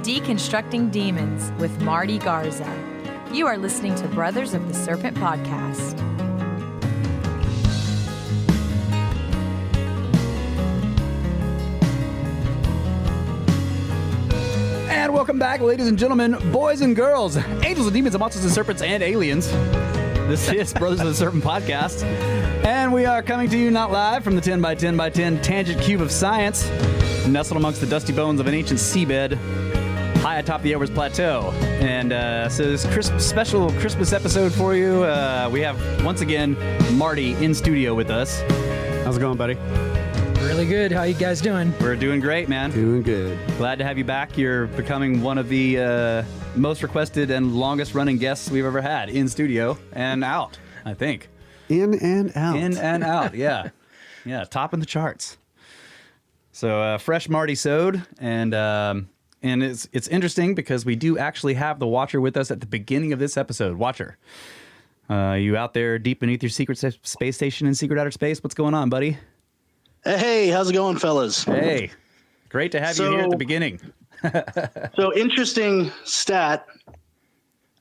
Deconstructing Demons with Marty Garza. You are listening to Brothers of the Serpent podcast. And welcome back, ladies and gentlemen, boys and girls, angels and demons and monsters and serpents and aliens. This is Brothers of the Serpent podcast. And we are coming to you not live from the 10 by 10 by 10 tangent cube of science, nestled amongst the dusty bones of an ancient seabed, high atop the Elvers Plateau. And so this special Christmas episode for you, we have, once again, Marty in studio with us. How's it going, buddy? Really good. How you guys doing? We're doing great, man. Doing good. Glad to have you back. You're becoming one of the most requested and longest running guests we've ever had in studio and out, I think. In and out. In and out, yeah. Yeah, topping the charts. So fresh Marty Sode, and it's interesting because we do actually have the Watcher with us at the beginning of this episode. Watcher, you out there deep beneath your secret space station in secret outer space? What's going on, buddy? Hey, how's it going, fellas? Hey, great to have you here at the beginning. So interesting stat.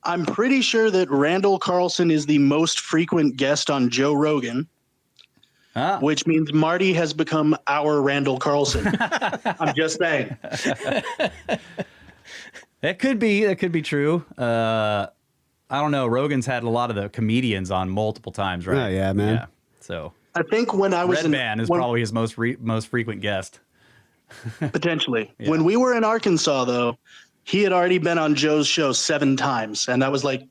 I'm pretty sure that Randall Carlson is the most frequent guest on Joe Rogan, which means Marty has become our Randall Carlson. I'm just saying. That could be true. I don't know. Rogan's had a lot of the comedians on multiple times, right? Oh, yeah, man. Yeah. So I think when I was Redman is probably his most frequent guest. Potentially. Yeah. When we were in Arkansas, though, he had already been on Joe's show 7 times, and that was like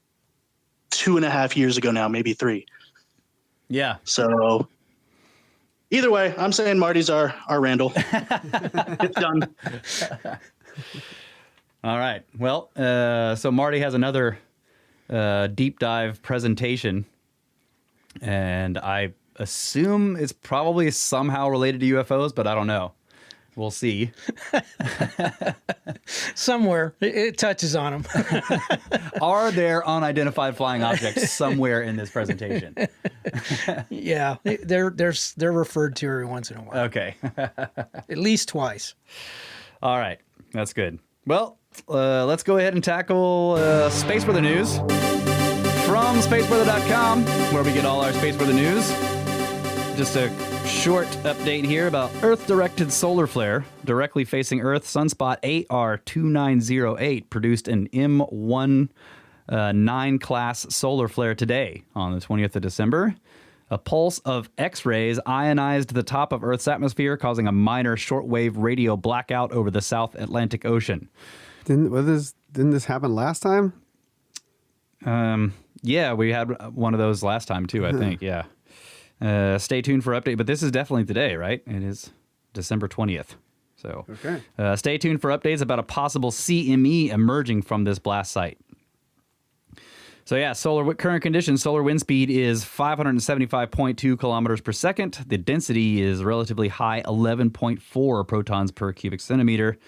2.5 years ago now, maybe 3. Yeah. So either way, I'm saying Marty's our Randall. It's done. All right. Well, so Marty has another deep dive presentation, and I assume it's probably somehow related to UFOs, but I don't know. We'll see. Somewhere it touches on them. Are there unidentified flying objects somewhere in this presentation? Yeah, they're referred to every once in a while. Okay. At least twice. All right. That's good. Well, let's go ahead and tackle Space Weather News from spaceweather.com, where we get all our space weather news. Just a short update here about Earth-directed solar flare directly facing Earth. Sunspot AR2908 produced an M19 class solar flare today on the 20th of December. A pulse of X-rays ionized the top of Earth's atmosphere, causing a minor shortwave radio blackout over the South Atlantic Ocean. Didn't this happen last time? Yeah, we had one of those last time too, I think. Yeah. Stay tuned for update, but this is definitely today, right? It is December 20th. So Okay. Stay tuned for updates about a possible CME emerging from this blast site. So yeah, current conditions, solar wind speed is 575.2 kilometers per second. The density is relatively high, 11.4 protons per cubic centimeter.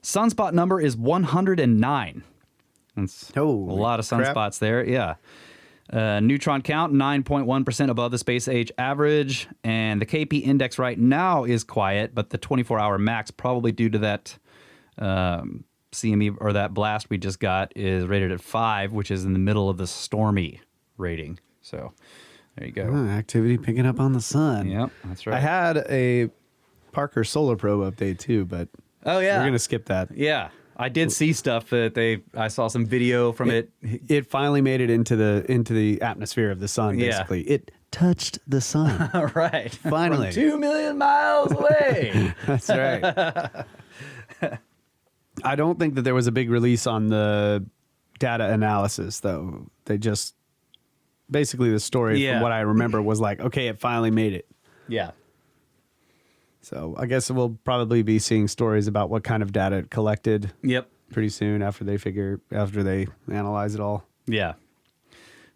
Sunspot number is 109. That's a lot of sunspots there, yeah. Neutron count, 9.1% above the space age average. And the KP index right now is quiet, but the 24-hour max, probably due to that CME or that blast we just got, is rated at 5, which is in the middle of the stormy rating. So there you go. Activity picking up on the sun. Yep, that's right. I had a Parker Solar Probe update too, but Oh, yeah. we're going to skip that. Yeah. I did see stuff that I saw some video from it. It finally made it into the atmosphere of the sun, basically. Yeah. It touched the sun. Right. Finally. From 2 million miles away. That's right. I don't think that there was a big release on the data analysis, though. They just basically the story from what I remember was like, okay, it finally made it. Yeah. So I guess we'll probably be seeing stories about what kind of data it collected. Yep. Pretty soon after they analyze it all. Yeah.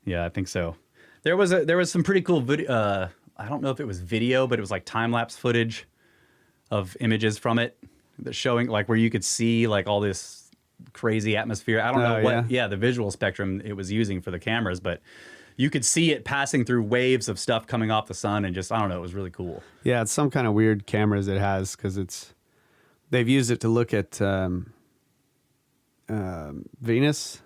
Yeah, I think so. There was some pretty cool video. I don't know if it was video, but it was like time lapse footage of images from it that showing like where you could see like all this crazy atmosphere. I don't know what the visual spectrum it was using for the cameras, but you could see it passing through waves of stuff coming off the sun, and just, I don't know, it was really cool. Yeah, it's some kind of weird cameras it has, because they've used it to look at Venus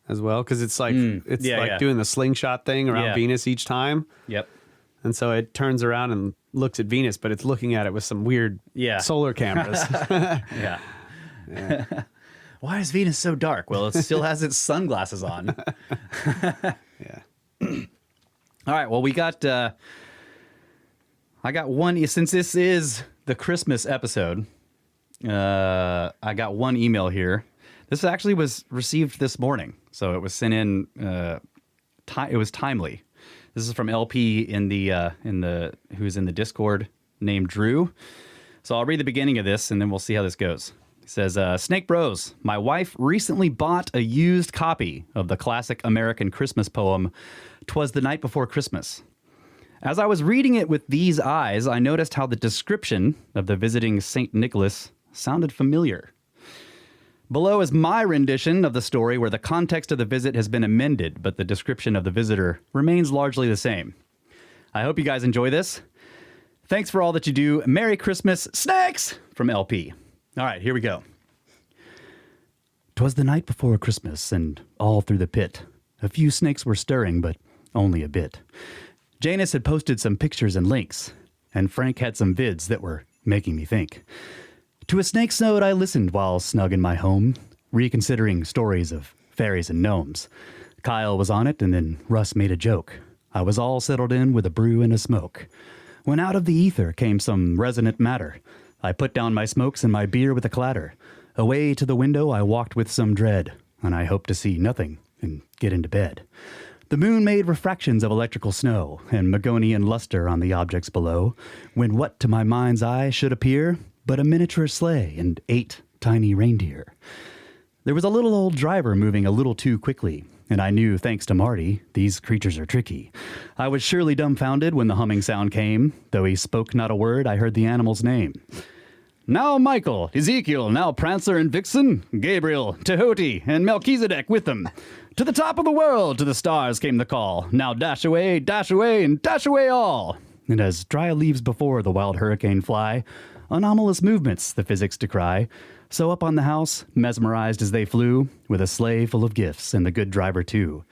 as well, because it's like doing the slingshot thing around Venus each time. Yep. And so it turns around and looks at Venus, but it's looking at it with some weird solar cameras. Yeah. Why is Venus so dark? Well, it still has its sunglasses on. Yeah. All right. Well, we got. I got one. Since this is the Christmas episode, I got one email here. This actually was received this morning, so it was sent in. It was timely. This is from LP who's in the Discord named Drew. So I'll read the beginning of this, and then we'll see how this goes. He says, Snake Bros, my wife recently bought a used copy of the classic American Christmas poem, 'Twas the Night Before Christmas. As I was reading it with these eyes, I noticed how the description of the visiting St. Nicholas sounded familiar. Below is my rendition of the story where the context of the visit has been amended, but the description of the visitor remains largely the same. I hope you guys enjoy this. Thanks for all that you do. Merry Christmas, Snakes! From LP. All right, here we go. 'Twas the night before Christmas, and all through the pit, a few snakes were stirring, but only a bit. Janus had posted some pictures and links, and Frank had some vids that were making me think. To a snake's note I listened while snug in my home, reconsidering stories of fairies and gnomes. Kyle was on it, and then Russ made a joke. I was all settled in with a brew and a smoke. When out of the ether came some resonant matter, I put down my smokes and my beer with a clatter. Away to the window I walked with some dread, and I hoped to see nothing and get into bed. The moon made refractions of electrical snow and Magonian luster on the objects below, when what to my mind's eye should appear but a miniature sleigh and 8 tiny reindeer. There was a little old driver moving a little too quickly, and I knew, thanks to Marty, these creatures are tricky. I was surely dumbfounded when the humming sound came. Though he spoke not a word, I heard the animal's name. Now Michael, Ezekiel, now Prancer and Vixen, Gabriel, Tehote, and Melchizedek with them. To the top of the world, to the stars came the call. Now dash away, and dash away all. And as dry leaves before the wild hurricane fly, anomalous movements the physics decry, so up on the house, mesmerized as they flew, with a sleigh full of gifts and the good driver too.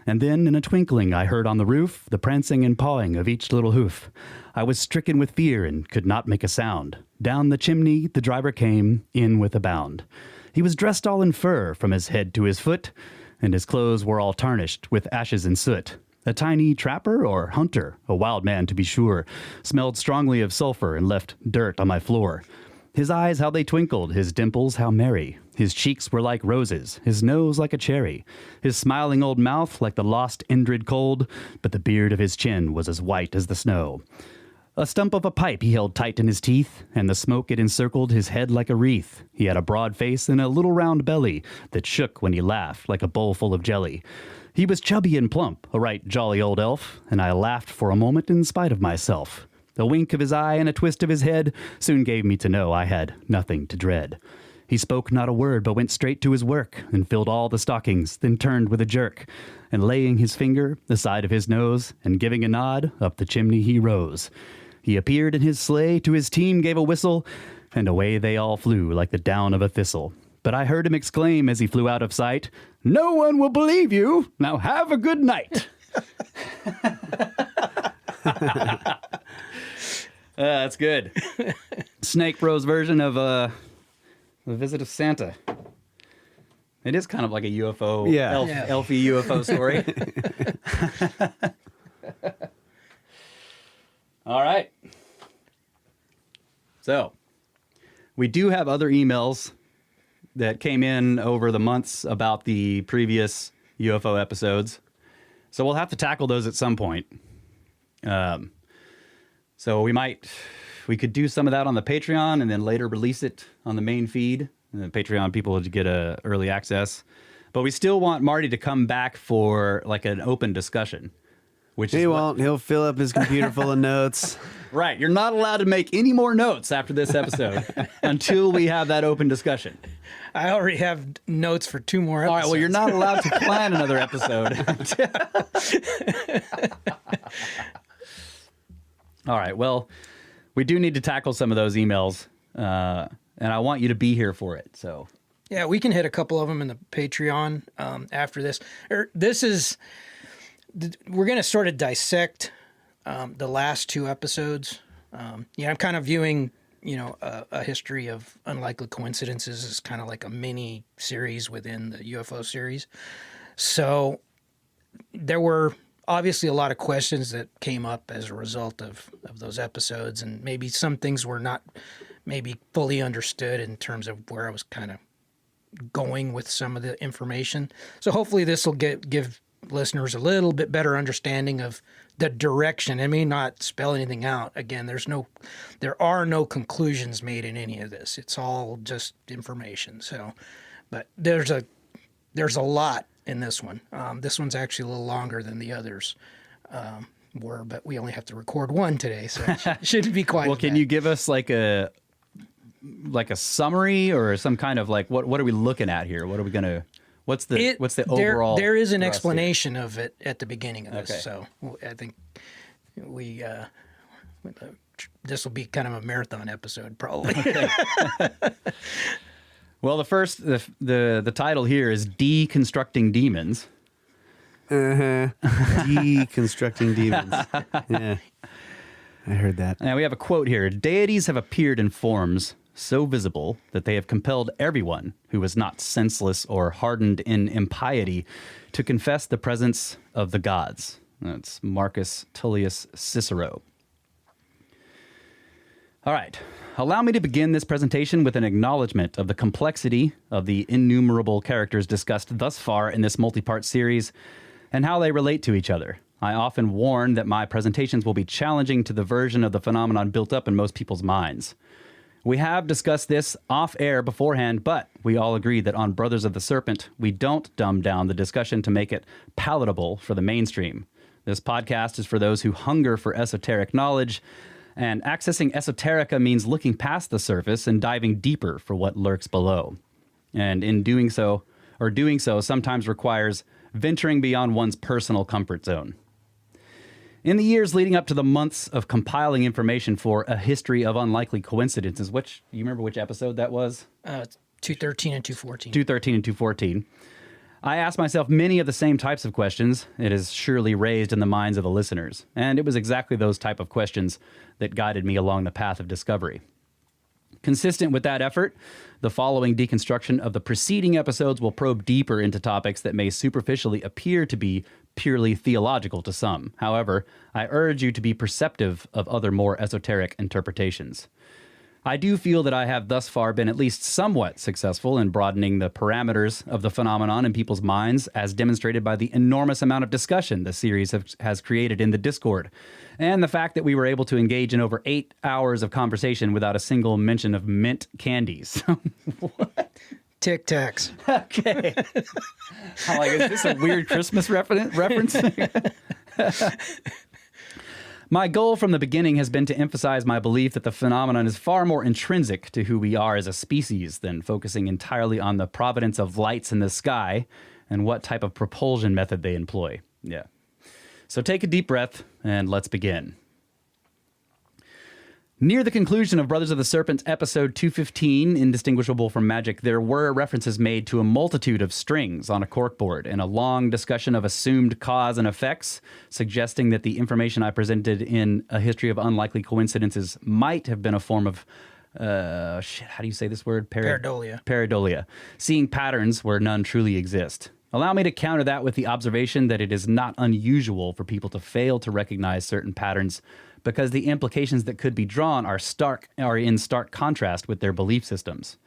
And then in a twinkling I heard on the roof the prancing and pawing of each little hoof. I was stricken with fear and could not make a sound. Down the chimney the driver came, in with a bound. He was dressed all in fur from his head to his foot, and his clothes were all tarnished with ashes and soot. A tiny trapper or hunter, a wild man to be sure, smelled strongly of sulfur and left dirt on my floor. His eyes how they twinkled, his dimples how merry. His cheeks were like roses, his nose like a cherry. His smiling old mouth like the lost Indrid cold, but the beard of his chin was as white as the snow. A stump of a pipe he held tight in his teeth, and the smoke it encircled his head like a wreath. He had a broad face and a little round belly that shook when he laughed like a bowl full of jelly. He was chubby and plump, a right jolly old elf, and I laughed for a moment in spite of myself. A wink of his eye and a twist of his head soon gave me to know I had nothing to dread. He spoke not a word, but went straight to his work, and filled all the stockings, then turned with a jerk, and laying his finger the side of his nose, and giving a nod, up the chimney he rose. He appeared in his sleigh, to his team gave a whistle, and away they all flew like the down of a thistle. But I heard him exclaim as he flew out of sight, "No one will believe you! Now have a good night!" That's good. Snake Bros version of The Visit of Santa. It is kind of like a UFO, elfy UFO story. All right. So, we do have other emails that came in over the months about the previous UFO episodes. So we'll have to tackle those at some point. So we could do some of that on the Patreon and then later release it on the main feed. And the Patreon people would get early access. But we still want Marty to come back for like an open discussion. He won't. He'll fill up his computer full of notes. Right. You're not allowed to make any more notes after this episode until we have that open discussion. I already have notes for 2 more episodes. All right. Well, you're not allowed to plan another episode. All right. Well, we do need to tackle some of those emails, and I want you to be here for it. So Yeah, we can hit a couple of them in the Patreon after this. We're going to sort of dissect the last 2 episodes. I'm kind of viewing, a history of unlikely coincidences as kind of like a mini series within the UFO series. So there were obviously a lot of questions that came up as a result of those episodes, and maybe some things were not maybe fully understood in terms of where I was kind of going with some of the information. So hopefully this will give listeners a little bit better understanding of the direction. I may not spell anything out. Again, there are no conclusions made in any of this. It's all just information. So, but there's a lot in this one. This one's actually a little longer than the others were, but we only have to record one today, so it shouldn't be quite. Well, can you give us like a summary or some kind of like what are we looking at here? What are we gonna? What's the overall? There is an explanation of it at the beginning of this, so I think this will be kind of a marathon episode, probably. Okay. Well, the title here is Deconstructing Demons. Deconstructing demons. Yeah, I heard that. And we have a quote here: "Deities have appeared in forms so visible that they have compelled everyone who was not senseless or hardened in impiety to confess the presence of the gods." That's Marcus Tullius Cicero. All right. Allow me to begin this presentation with an acknowledgement of the complexity of the innumerable characters discussed thus far in this multi-part series and how they relate to each other. I often warn that my presentations will be challenging to the version of the phenomenon built up in most people's minds. We have discussed this off-air beforehand, but we all agree that on Brothers of the Serpent, we don't dumb down the discussion to make it palatable for the mainstream. This podcast is for those who hunger for esoteric knowledge, and accessing esoterica means looking past the surface and diving deeper for what lurks below. And in doing so sometimes requires venturing beyond one's personal comfort zone. In the years leading up to the months of compiling information for A History of Unlikely Coincidences, you remember which episode that was? 213 and 214. 213 and 214. I asked myself many of the same types of questions it has surely raised in the minds of the listeners, and it was exactly those type of questions that guided me along the path of discovery. Consistent with that effort, the following deconstruction of the preceding episodes will probe deeper into topics that may superficially appear to be purely theological to some. However, I urge you to be perceptive of other more esoteric interpretations. I do feel that I have thus far been at least somewhat successful in broadening the parameters of the phenomenon in people's minds, as demonstrated by the enormous amount of discussion the series has created in the Discord, and the fact that we were able to engage in over 8 hours of conversation without a single mention of mint candies. What? Tic Tacs. Okay. I'm like, is this a weird Christmas reference? My goal from the beginning has been to emphasize my belief that the phenomenon is far more intrinsic to who we are as a species than focusing entirely on the providence of lights in the sky and what type of propulsion method they employ. Yeah. So take a deep breath and let's begin. Near the conclusion of Brothers of the Serpent, episode 215, Indistinguishable from Magic, there were references made to a multitude of strings on a corkboard and a long discussion of assumed cause and effects, suggesting that the information I presented in A History of Unlikely Coincidences might have been a form of, how do you say this word? Pareidolia. Pareidolia, seeing patterns where none truly exist. Allow me to counter that with the observation that it is not unusual for people to fail to recognize certain patterns because the implications that could be drawn are in stark contrast with their belief systems.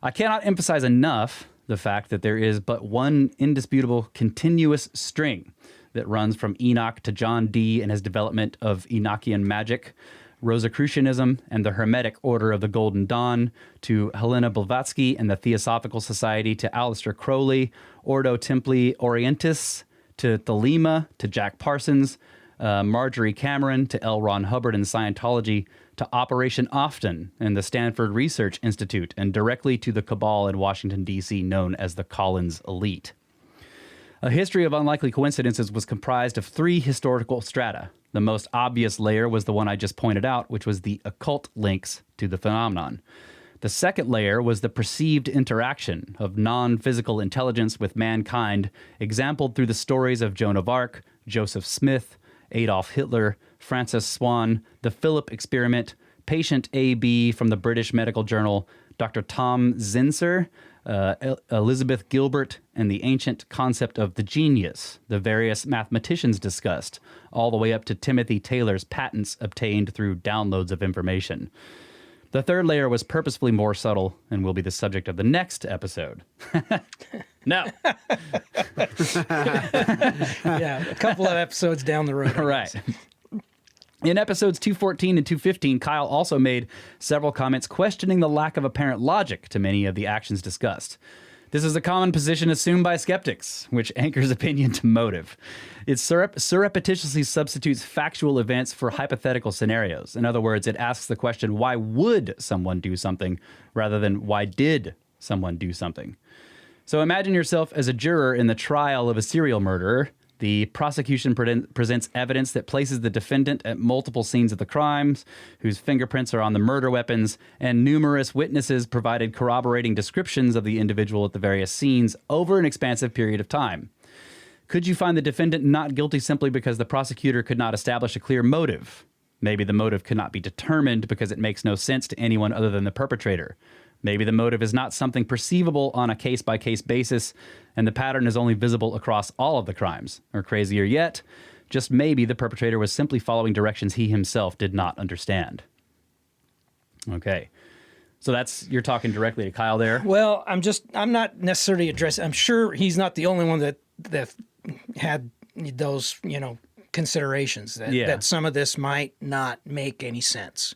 I cannot emphasize enough the fact that there is but one indisputable continuous string that runs from Enoch to John Dee and his development of Enochian magic, Rosicrucianism and the Hermetic Order of the Golden Dawn, to Helena Blavatsky and the Theosophical Society, to Aleister Crowley, Ordo Templi Orientis, to Thelema, to Jack Parsons, Marjorie Cameron, to L. Ron Hubbard and Scientology, to Operation Often and the Stanford Research Institute, and directly to the cabal in Washington, D.C., known as the Collins Elite. A History of Unlikely Coincidences was comprised of 3 historical strata. The most obvious layer was the one I just pointed out, which was the occult links to the phenomenon. The second layer was the perceived interaction of non-physical intelligence with mankind, exampled through the stories of Joan of Arc, Joseph Smith, Adolf Hitler, Francis Swan, the Philip experiment, Patient AB from the British Medical Journal, Dr. Tom Zinser, Elizabeth Gilbert, and the ancient concept of the genius the various mathematicians discussed, all the way up to Timothy Taylor's patents obtained through downloads of information. The third layer was purposefully more subtle and will be the subject of the next episode. No. Yeah, a couple of episodes down the road. Right. In episodes 214 and 215, Kyle also made several comments questioning the lack of apparent logic to many of the actions discussed. This is a common position assumed by skeptics, which anchors opinion to motive. It surreptitiously substitutes factual events for hypothetical scenarios. In other words, it asks the question, why would someone do something, rather than why did someone do something? So imagine yourself as a juror in the trial of a serial murderer. The prosecution presents evidence that places the defendant at multiple scenes of the crimes, whose fingerprints are on the murder weapons, and numerous witnesses provided corroborating descriptions of the individual at the various scenes over an expansive period of time. Could you find the defendant not guilty simply because the prosecutor could not establish a clear motive? Maybe the motive could not be determined because it makes no sense to anyone other than the perpetrator. Maybe the motive is not something perceivable on a case-by-case basis, and the pattern is only visible across all of the crimes. Or crazier yet, just maybe the perpetrator was simply following directions he himself did not understand. Okay. So you're talking directly to Kyle there? Well, I'm not necessarily addressing, I'm sure he's not the only one that had those, considerations that some of this might not make any sense.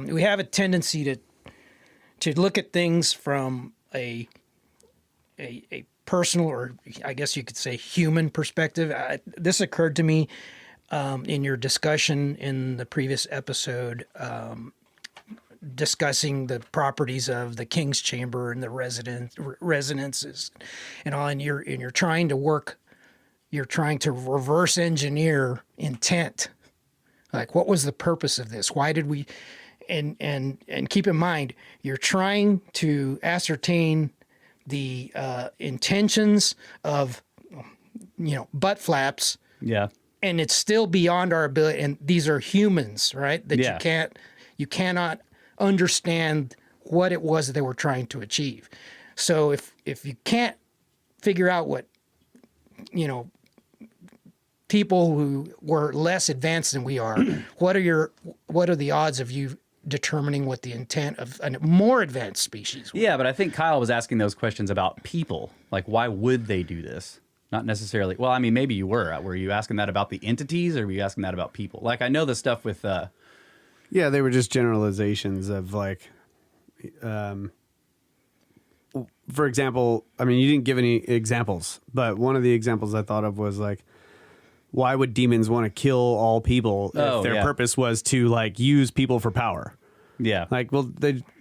We have a tendency to look at things from a personal, or I guess you could say human perspective. This occurred to me in your discussion in the previous episode, discussing the properties of the King's Chamber and the resonances and all, and you're trying to reverse engineer intent. Like, what was the purpose of this? Why did we? And keep in mind, you're trying to ascertain the intentions of, butt flaps. Yeah. And it's still beyond our ability. And these are humans, right? That you cannot understand what it was that they were trying to achieve. So if you can't figure out what, people who were less advanced than we are, what are the odds of you determining what the intent of a more advanced species was? Yeah, but I think Kyle was asking those questions about people. Like, why would they do this? Not necessarily. Well, I mean, maybe you were. Were you asking that about the entities, or were you asking that about people? Like, I know the stuff with... Yeah, they were just generalizations of, like... for example, I mean, you didn't give any examples, but one of the examples I thought of was, like, why would demons want to kill all people if their purpose was to, like, use people for power? Yeah. Like, well,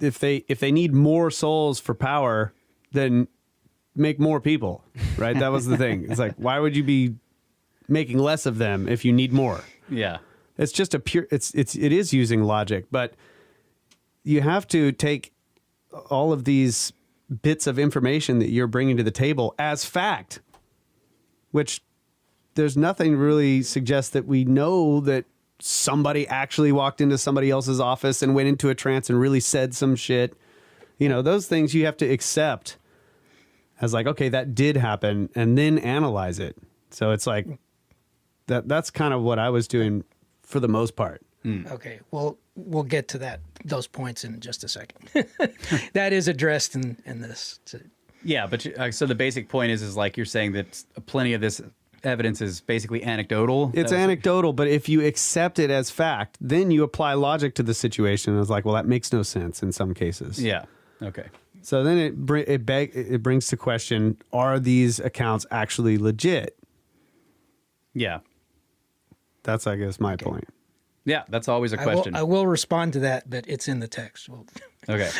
if they need more souls for power, then make more people, right? That was the thing. It's like, why would you be making less of them if you need more? Yeah. It's just it is using logic, but you have to take all of these bits of information that you're bringing to the table as fact, which there's nothing really suggests that we know that somebody actually walked into somebody else's office and went into a trance and really said some shit. Those things you have to accept as, like, okay, that did happen, and then analyze it. So it's like that's kind of what I was doing for the most part. Okay, well, we'll get to those points in just a second. That is addressed in this. Yeah, but so the basic point is like you're saying that plenty of this evidence is basically anecdotal. It's anecdotal, but if you accept it as fact, then you apply logic to the situation. And it's like, well, that makes no sense in some cases. Yeah. Okay. So then it brings to question: are these accounts actually legit? Yeah. That's, I guess, my point. Yeah, that's always a question. I will respond to that, but it's in the text. Okay.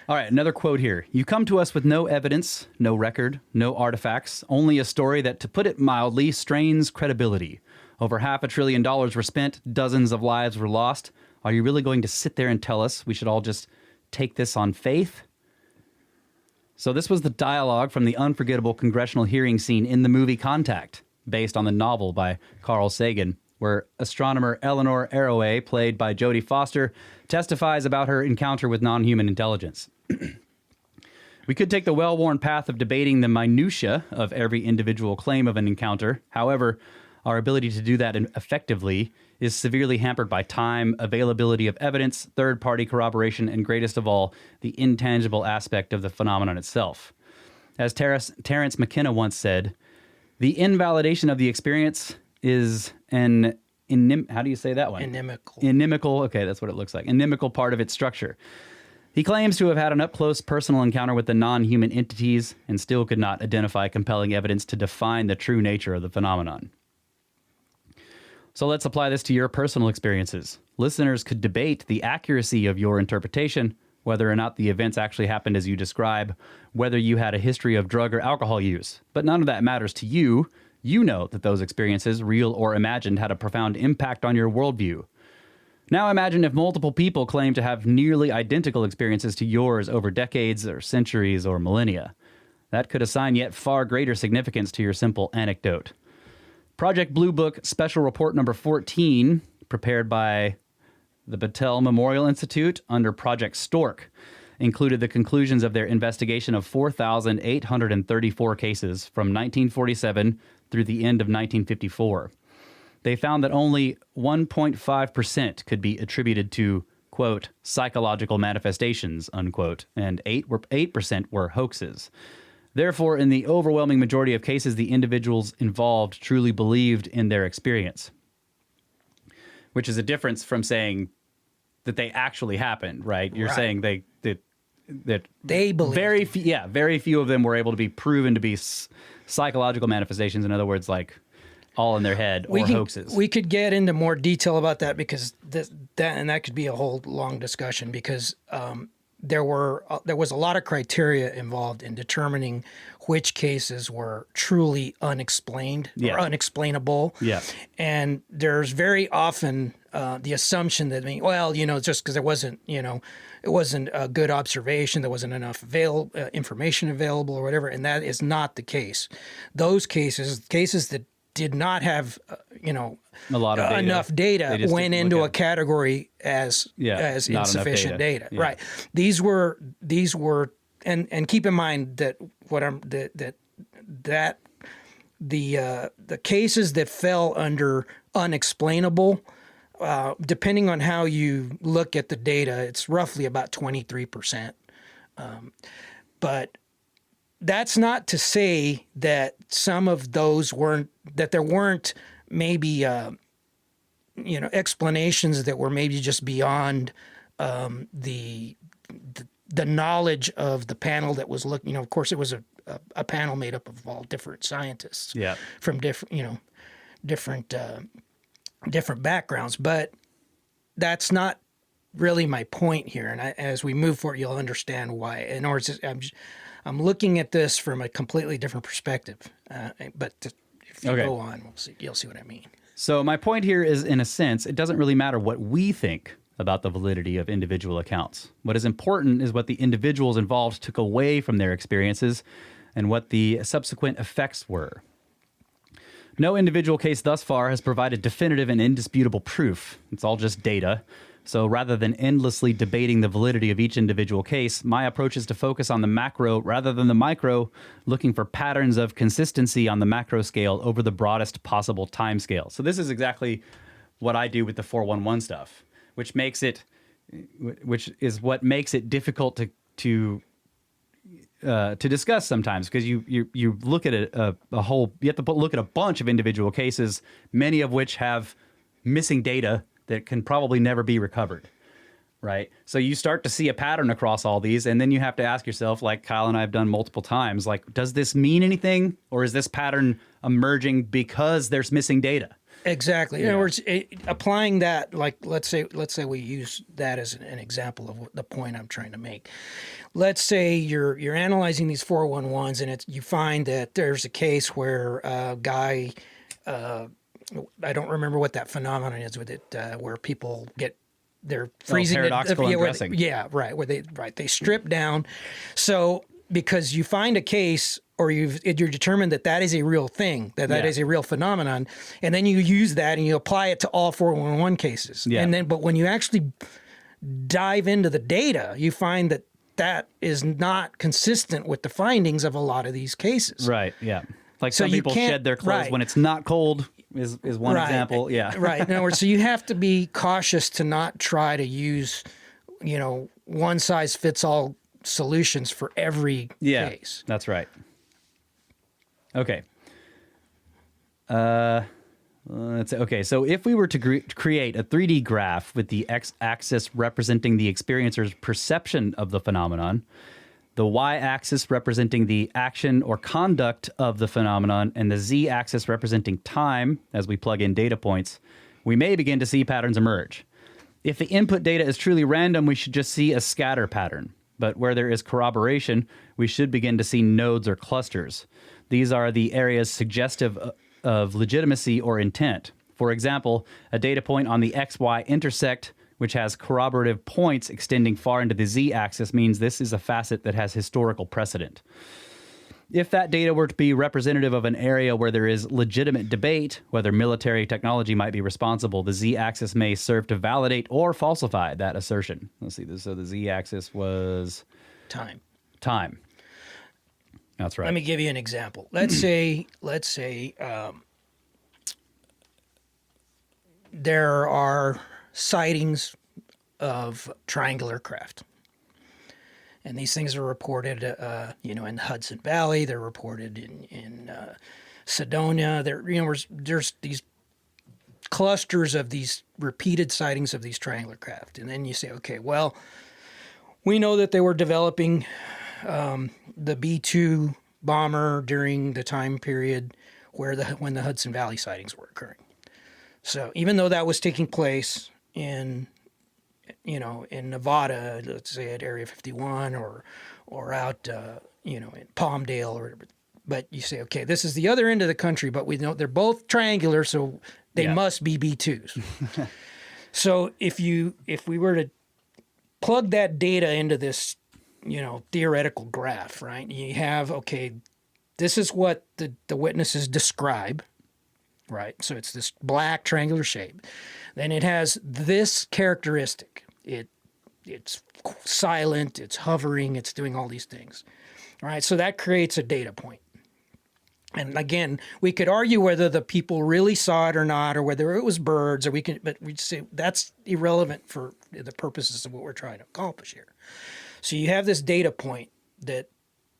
All right, another quote here. You come to us with no evidence, no record, no artifacts, only a story that, to put it mildly, strains credibility. Over $500 billion were spent, dozens of lives were lost. Are you really going to sit there and tell us we should all just take this on faith? So this was the dialogue from the unforgettable congressional hearing scene in the movie Contact, based on the novel by Carl Sagan, where astronomer Eleanor Arroway, played by Jodie Foster, testifies about her encounter with non-human intelligence. We could take the well-worn path of debating the minutiae of every individual claim of an encounter. However, our ability to do that effectively is severely hampered by time, availability of evidence, third-party corroboration, and greatest of all, the intangible aspect of the phenomenon itself. As Terence McKenna once said, the invalidation of the experience is an how do you say that one? Inimical. Okay, that's what it looks like. Inimical part of its structure. He claims to have had an up-close personal encounter with the non-human entities and still could not identify compelling evidence to define the true nature of the phenomenon. So let's apply this to your personal experiences. Listeners could debate the accuracy of your interpretation, whether or not the events actually happened as you describe, whether you had a history of drug or alcohol use. But none of that matters to you. You know that those experiences, real or imagined, had a profound impact on your worldview. Now imagine if multiple people claim to have nearly identical experiences to yours over decades or centuries or millennia. That could assign yet far greater significance to your simple anecdote. Project Blue Book Special Report Number 14, prepared by the Battelle Memorial Institute under Project Stork, included the conclusions of their investigation of 4,834 cases from 1947 through the end of 1954. They found that only 1.5% could be attributed to, quote, psychological manifestations, unquote, and 8% were hoaxes. Therefore, in the overwhelming majority of cases, the individuals involved truly believed in their experience, which is a difference from saying that they actually happened, right? You're saying that they believe very few of them were able to be proven to be psychological manifestations. In other words, like all in their head or hoaxes. We could get into more detail about that because that could be a whole long discussion because there was a lot of criteria involved in determining which cases were truly unexplained or unexplainable. Yeah. And there's very often the assumption that, just because it wasn't a good observation, there wasn't enough information available or whatever, and that is not the case. Those cases that did not have, a lot of enough data went into a category as insufficient data. Yeah. Right. These were, and keep in mind that the cases that fell under unexplainable, depending on how you look at the data, it's roughly about 23%. But that's not to say that some of those there weren't maybe, explanations that were maybe just beyond the knowledge of the panel that was looking. Of course, it was a panel made up of all different scientists from different backgrounds. But that's not really my point here. And as we move forward, you'll understand why. In order to, I'm looking at this from a completely different perspective. But if you go on, you'll see what I mean. So my point here is, in a sense, it doesn't really matter what we think about the validity of individual accounts. What is important is what the individuals involved took away from their experiences and what the subsequent effects were. No individual case thus far has provided definitive and indisputable proof. It's all just data. So rather than endlessly debating the validity of each individual case, my approach is to focus on the macro rather than the micro, looking for patterns of consistency on the macro scale over the broadest possible time scale. So this is exactly what I do with the 411 stuff, which is what makes it difficult to discuss sometimes, because you look at you have to look at a bunch of individual cases, many of which have missing data that can probably never be recovered, right? So you start to see a pattern across all these, and then you have to ask yourself, like Kyle and I have done multiple times, like, does this mean anything, or is this pattern emerging because there's missing data? Exactly. In other words, applying that, like let's say we use that as an example of the point I'm trying to make. Let's say you're analyzing these 411s, and you find that there's a case where a guy, I don't remember what that phenomenon is with it, where people get they're freezing paradoxical undressing. Where they strip down. So because you find a case or you're determined that is a real thing, that is a real phenomenon, and then you use that and you apply it to all 411 cases. Yeah. But when you actually dive into the data, you find that is not consistent with the findings of a lot of these cases. Right. Yeah. Like So some you people can't- shed their clothes right. when it's not cold is one example. Yeah. Right. In other words, so you have to be cautious to not try to use, one size fits all solutions for every case. That's right. Okay. So if we were to create a 3D graph with the x-axis representing the experiencer's perception of the phenomenon, the y-axis representing the action or conduct of the phenomenon, and the z-axis representing time as we plug in data points, we may begin to see patterns emerge. If the input data is truly random, we should just see a scatter pattern. But where there is corroboration, we should begin to see nodes or clusters. These are the areas suggestive of legitimacy or intent. For example, a data point on the XY intersect, which has corroborative points extending far into the z-axis, means this is a facet that has historical precedent. If that data were to be representative of an area where there is legitimate debate whether military technology might be responsible, the z-axis may serve to validate or falsify that assertion. Let's see this. So the z-axis was Time. That's right. Let me give you an example. Let's say there are sightings of triangular craft. And these things are reported, in the Hudson Valley. They're reported in Sedona. There's these clusters of these repeated sightings of these triangular craft. And then you say, okay, well, we know that they were developing the B-2 bomber during the time period when the Hudson Valley sightings were occurring. So even though that was taking place in Nevada, let's say at Area 51 or out, in Palmdale or whatever. But you say, okay, this is the other end of the country, but we know they're both triangular, so they must be B-2s. So if we were to plug that data into this, theoretical graph, right? You have, okay, this is what the witnesses describe, right? So it's this black triangular shape. Then it has this characteristic. It's silent, it's hovering, it's doing all these things. All right, so that creates a data point. And again, we could argue whether the people really saw it or not, or whether it was birds, but we'd say that's irrelevant for the purposes of what we're trying to accomplish here. So you have this data point that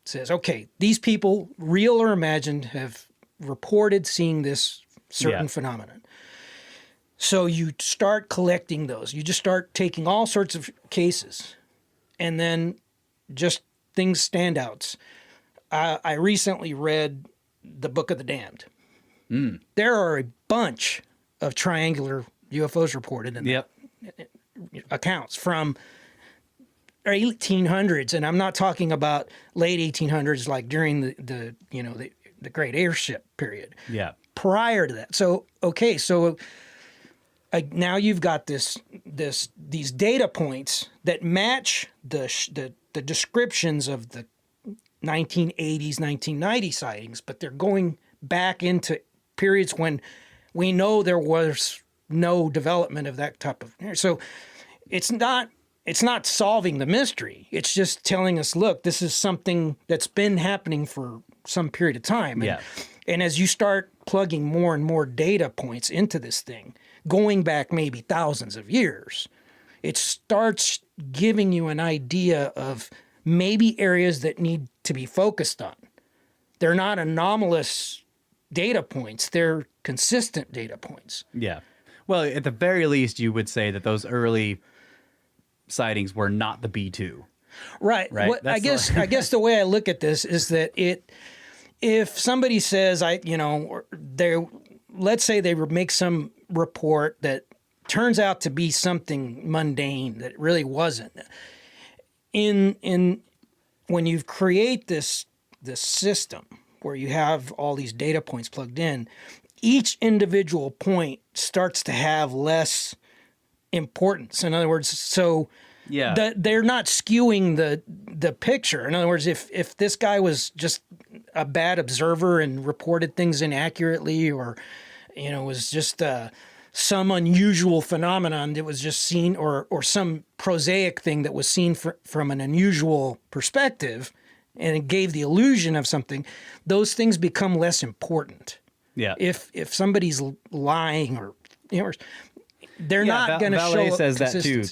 says, okay, these people, real or imagined, have reported seeing this certain phenomenon. So you start collecting those. You just start taking all sorts of cases, and then just things standouts. I recently read the Book of the Damned. There are a bunch of triangular UFOs reported in accounts from 1800s, and I'm not talking about late 1800s, like during the Great Airship period. Yeah. Prior to that, so now you've got these data points that match the descriptions of the 1980s, 1990 sightings, but they're going back into periods when we know there was no development of that type of. So it's not solving the mystery. It's just telling us, look, this is something that's been happening for some period of time. And as you start plugging more and more data points into this thing, going back maybe thousands of years, it starts giving you an idea of maybe areas that need to be focused on. They're not anomalous data points. They're consistent data points. Yeah. Well, at the very least, you would say that those early sightings were not the B-2. Right. I guess the way I look at this is that if somebody says, let's say they make some report that turns out to be something mundane that it really wasn't. When you create this system where you have all these data points plugged in, each individual point starts to have less importance. In other words, so they're not skewing the picture. In other words, if this guy was just a bad observer and reported things inaccurately, or was just some unusual phenomenon that was just seen, or some prosaic thing that was seen from an unusual perspective, and it gave the illusion of something, those things become less important. Yeah. If somebody's lying, or they're not going to show. Valet says that too.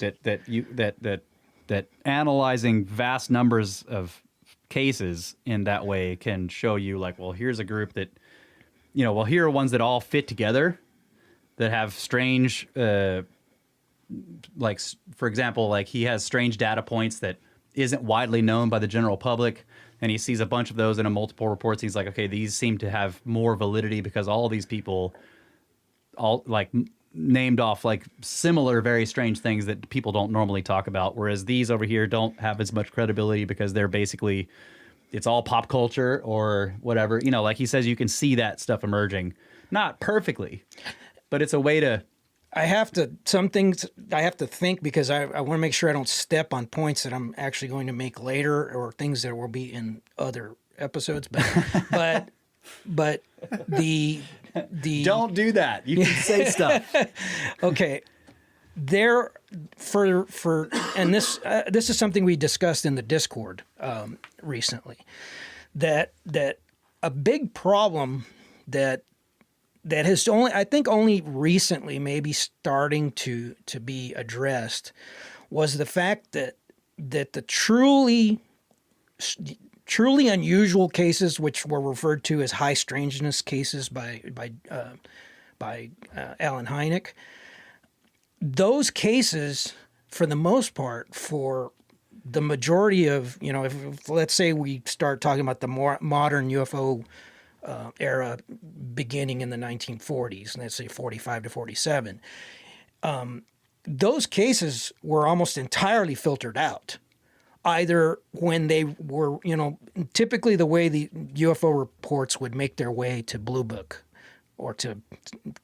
That analyzing vast numbers of cases in that way can show you, like, well, here's a group that, here are ones that all fit together, that have strange, like, for example, like he has strange data points that isn't widely known by the general public, and he sees a bunch of those in multiple reports. He's like, okay, these seem to have more validity because all these people all like named off like similar very strange things that people don't normally talk about, whereas these over here don't have as much credibility because they're basically, it's all pop culture or whatever. Like he says, you can see that stuff emerging, not perfectly, but it's a way to. Some things I have to think, because I want to make sure I don't step on points that I'm actually going to make later, or things that will be in other episodes. But the don't do that. You can say stuff. Okay. And this is something we discussed in the Discord recently, that a big problem that has only recently maybe starting to be addressed was the fact that the truly unusual cases, which were referred to as high strangeness cases by Alan Hynek, those cases, for the most part, for the majority of, if let's say we start talking about the more modern UFO era beginning in the 1940s, let's say 45 to 47, those cases were almost entirely filtered out. Either when they were, typically the way the UFO reports would make their way to Blue Book or to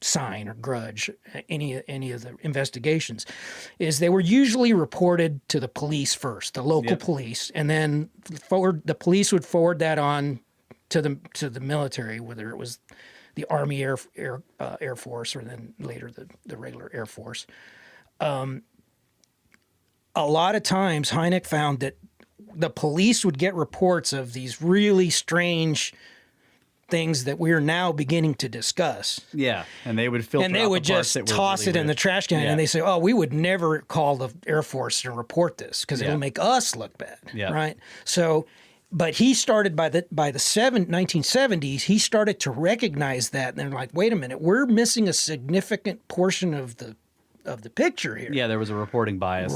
Sign or Grudge, any of the investigations, is they were usually reported to the police first, the local police, and then the police would forward that on to the military, whether it was the Army Air Force, or then later the regular Air Force. A lot of times, Hynek found that the police would get reports of these really strange things that we're now beginning to discuss. Yeah, and they would filter, and they would just toss it in the trash can, and they say, "Oh, we would never call the Air Force and report this because it'll make us look bad." Yeah. Right. So, but he started by the 1970s. He started to recognize that, and they're like, "Wait a minute, we're missing a significant portion of the picture here." Yeah, there was a reporting bias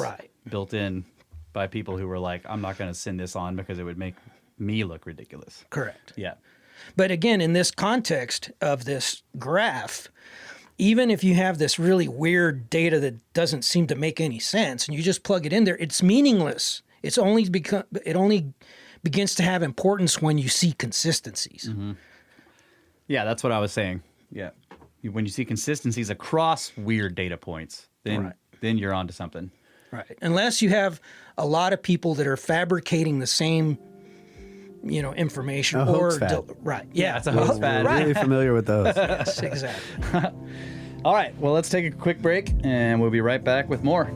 built in by people who were like, I'm not going to send this on because it would make me look ridiculous. Correct. Yeah. But again, in this context of this graph, even if you have this really weird data that doesn't seem to make any sense and you just plug it in there, it's meaningless. It only begins to have importance when you see consistencies. Mm-hmm. Yeah, that's what I was saying. Yeah. When you see consistencies across weird data points, then you're onto something. Right. Unless you have a lot of people that are fabricating the same, information. Right. Yeah. It's a hoax fad. We're really familiar with those. Yes, exactly. All right. Well, let's take a quick break, and we'll be right back with more.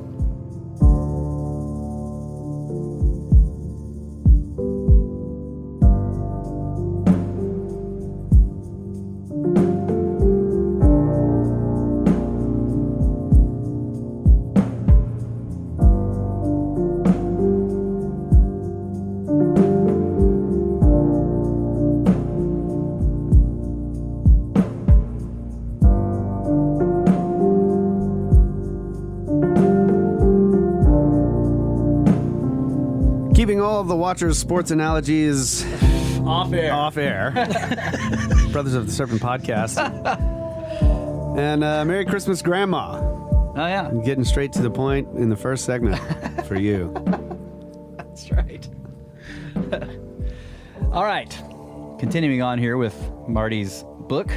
Keeping all of the Watchers' sports analogies off air. Brothers of the Serpent podcast. And Merry Christmas, Grandma. Oh, yeah. I'm getting straight to the point in the first segment for you. That's right. All right. Continuing on here with Marty's book.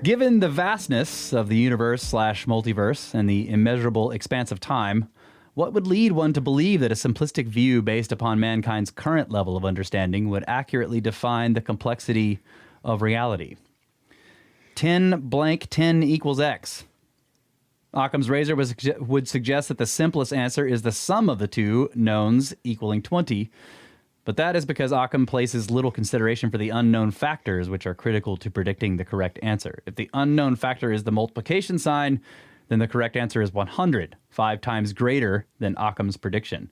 Given the vastness of the universe/multiverse and the immeasurable expanse of time, what would lead one to believe that a simplistic view based upon mankind's current level of understanding would accurately define the complexity of reality? 10 blank 10 equals X. Occam's razor would suggest that the simplest answer is the sum of the two knowns equaling 20, but that is because Occam places little consideration for the unknown factors which are critical to predicting the correct answer. If the unknown factor is the multiplication sign, then the correct answer is 100, 5 times greater than Occam's prediction.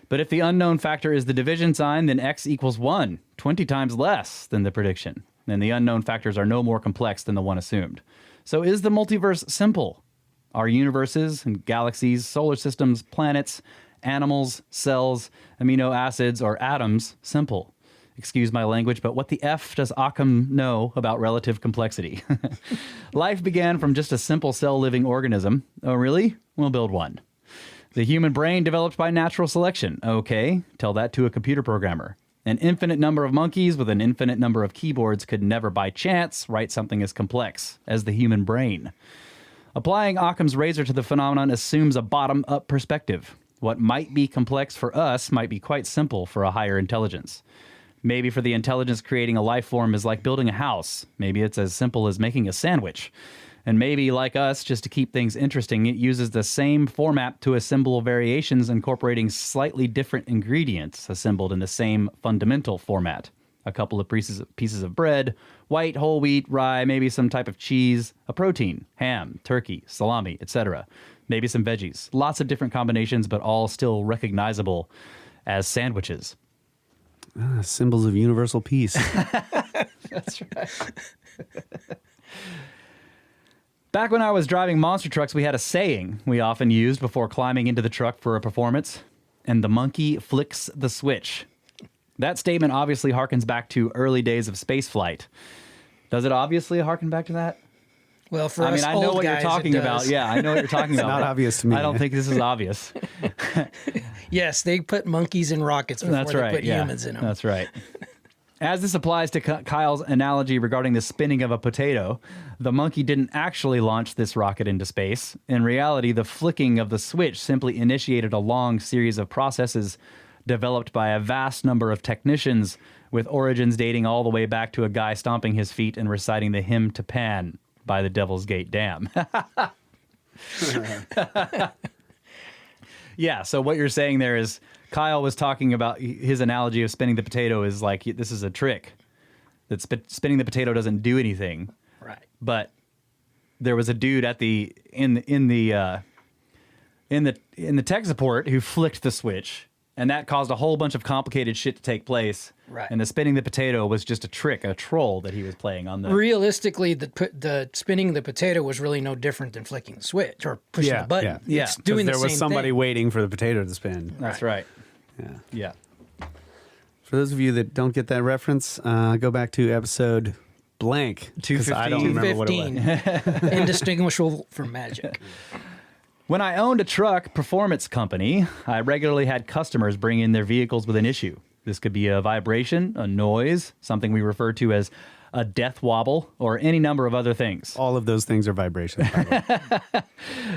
But if the unknown factor is the division sign, then X equals 1, 20 times less than the prediction. And the unknown factors are no more complex than the one assumed. So is the multiverse simple? Are universes and galaxies, solar systems, planets, animals, cells, amino acids, or atoms simple? Excuse my language, but what the F does Occam know about relative complexity? Life began from just a simple cell-living organism. Oh, really? We'll build one. The human brain developed by natural selection. Okay, tell that to a computer programmer. An infinite number of monkeys with an infinite number of keyboards could never by chance write something as complex as the human brain. Applying Occam's razor to the phenomenon assumes a bottom-up perspective. What might be complex for us might be quite simple for a higher intelligence. Maybe for the intelligence, creating a life form is like building a house. Maybe it's as simple as making a sandwich. And maybe, like us, just to keep things interesting, it uses the same format to assemble variations incorporating slightly different ingredients assembled in the same fundamental format. A couple of pieces of bread, white, whole wheat, rye, maybe some type of cheese, a protein, ham, turkey, salami, etc. Maybe some veggies. Lots of different combinations, but all still recognizable as sandwiches. Symbols of universal peace. That's right. Back when I was driving monster trucks, we had a saying we often used before climbing into the truck for a performance, and the monkey flicks the switch. That statement obviously harkens back to early days of spaceflight. Does it obviously harken back to that? Well, for I us mean, I old know what guys, you're talking it about. does. Yeah, I know what you're talking about. Not obvious to me. I don't think this is obvious. Yes, they put monkeys in rockets before That's they right. put Yeah, humans in them. that's right. As this applies to Kyle's analogy regarding the spinning of a potato, the monkey didn't actually launch this rocket into space. In reality, the flicking of the switch simply initiated a long series of processes developed by a vast number of technicians, with origins dating all the way back to a guy stomping his feet and reciting the hymn to Pan by the Devil's Gate Dam. Yeah, so what you're saying there is Kyle was talking about his analogy of spinning the potato is like, this is a trick. That spinning the potato doesn't do anything. Right. But there was a dude at the in the tech support who flicked the switch, and that caused a whole bunch of complicated shit to take place. Right. And the spinning the potato was just a trick, a troll that he was playing on the. Realistically, the spinning the potato was really no different than flicking the switch or pushing the button. Yeah. It's doing the there same was somebody thing. waiting for the potato to spin. That's right. Yeah. Yeah. For those of you that don't get that reference, go back to episode blank. 'Cause I don't remember what it was. 215. Indistinguishable from magic. When I owned a truck performance company, I regularly had customers bring in their vehicles with an issue. This could be a vibration, a noise, something we refer to as a death wobble, or any number of other things. All of those things are vibrations. By the way.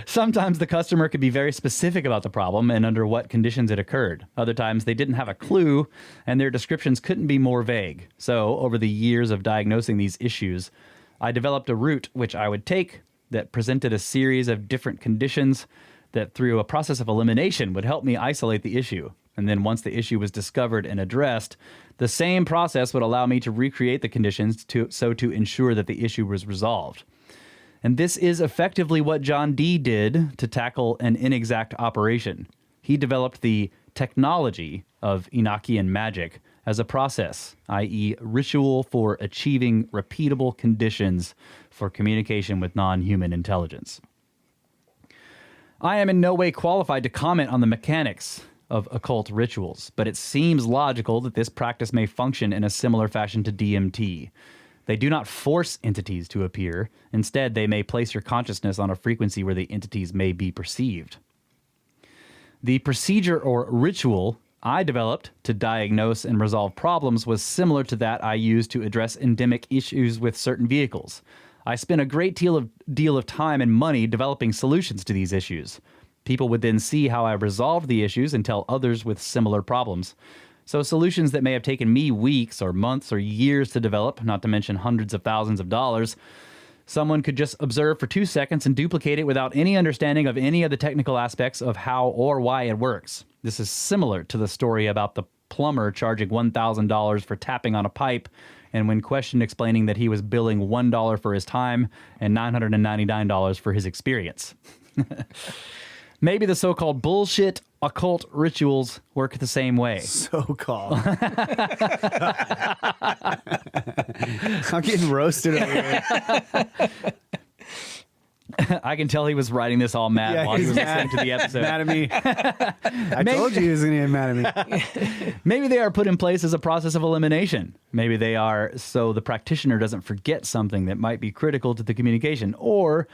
Sometimes the customer could be very specific about the problem and under what conditions it occurred. Other times they didn't have a clue, and their descriptions couldn't be more vague. So, over the years of diagnosing these issues, I developed a route which I would take that presented a series of different conditions that, through a process of elimination, would help me isolate the issue. And then once the issue was discovered and addressed, the same process would allow me to recreate the conditions to ensure that the issue was resolved. And this is effectively what John Dee did to tackle an inexact operation. He developed the technology of enochian magic as a process, i.e. ritual for achieving repeatable conditions for communication with non-human intelligence. I am in no way qualified to comment on the mechanics of occult rituals, but it seems logical that this practice may function in a similar fashion to DMT. They do not force entities to appear. Instead, they may place your consciousness on a frequency where the entities may be perceived. The procedure or ritual I developed to diagnose and resolve problems was similar to that I used to address endemic issues with certain vehicles. I spent a great deal of time and money developing solutions to these issues. People would then see how I resolved the issues and tell others with similar problems. So solutions that may have taken me weeks or months or years to develop, not to mention hundreds of thousands of dollars, someone could just observe for 2 seconds and duplicate it without any understanding of any of the technical aspects of how or why it works. This is similar to the story about the plumber charging $1,000 for tapping on a pipe, and when questioned, explaining that he was billing $1 for his time and $999 for his experience. Maybe the so-called bullshit occult rituals work the same way. So-called. I'm getting roasted over here. I can tell he was writing this all mad while he was listening to the episode. Mad at me. I told you he was going to get mad at me. Maybe they are put in place as a process of elimination. Maybe they are so the practitioner doesn't forget something that might be critical to the communication. Or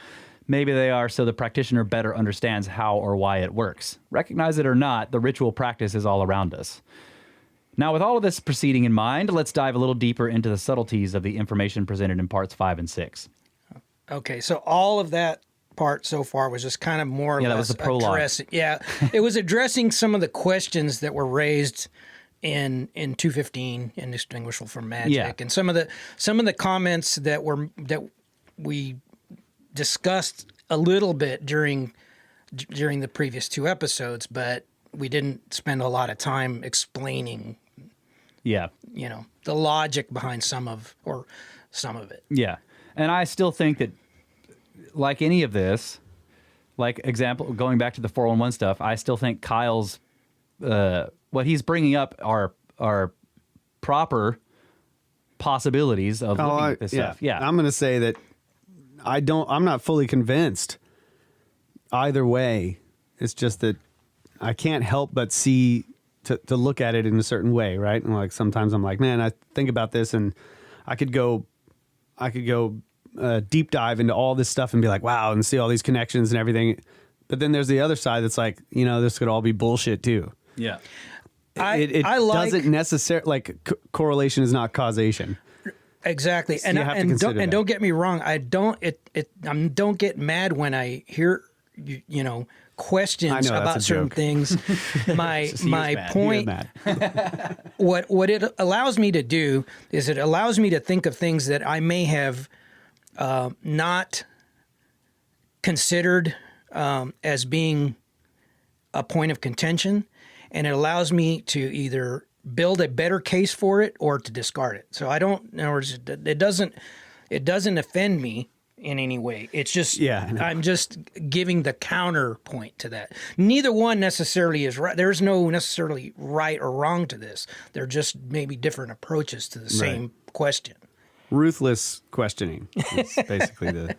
maybe they are so the practitioner better understands how or why it works. Recognize it or not, the ritual practice is all around us. Now, with all of this proceeding in mind, let's dive a little deeper into the subtleties of the information presented in parts 5 and 6. Okay, so all of that part so far was just kind of more or less that was the prologue. It was addressing some of the questions that were raised in 215, Indistinguishable from Magic, and some of the comments that we discussed a little bit during the previous 2 episodes, but we didn't spend a lot of time explaining the logic behind some of it. Yeah. And I still think that, like any of this, like example, going back to the 411 stuff, I still think Kyle's, what he's bringing up are proper possibilities of looking at this stuff. Yeah. I'm going to say that I'm not fully convinced either way. It's just that I can't help but see, to look at it in a certain way, right? And like sometimes I'm like, man, I think about this and I could go deep dive into all this stuff and be like, wow, and see all these connections and everything. But then there's the other side that's like, this could all be bullshit too. Yeah. It doesn't necessarily, correlation is not causation. Exactly. So and don't get me wrong. Don't get mad when I hear, questions about certain things. My point, what it allows me to do is it allows me to think of things that I may have not considered as being a point of contention, and it allows me to either build a better case for it or to discard it. So in other words, it doesn't offend me in any way. It's just I'm just giving the counterpoint to that. Neither one necessarily is right. There's no necessarily right or wrong to this. They're just maybe different approaches to the same question. Ruthless questioning is basically the...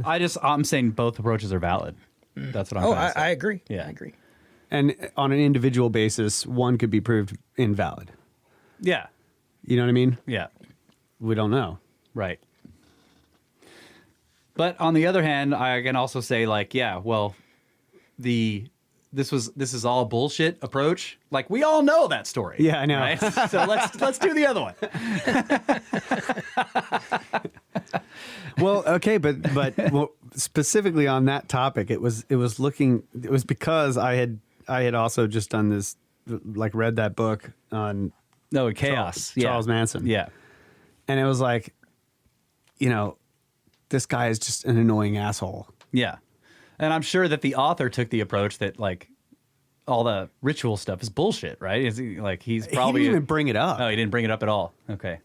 I'm saying both approaches are valid. That's what I'm saying. I agree. Yeah. I agree. And on an individual basis, one could be proved invalid. Yeah. You know what I mean? Yeah. We don't know. Right. But on the other hand, I can also say this is all bullshit approach. Like, we all know that story. Yeah, I know. Right? So let's do the other one. Well, okay, but specifically on that topic, it was because I had also just done this, like, read that book on chaos. Charles Manson. Yeah. And it was like, this guy is just an annoying asshole. Yeah. And I'm sure that the author took the approach that, like, all the ritual stuff is bullshit, right? He's probably... He didn't even bring it up. Oh, he didn't bring it up at all. Okay.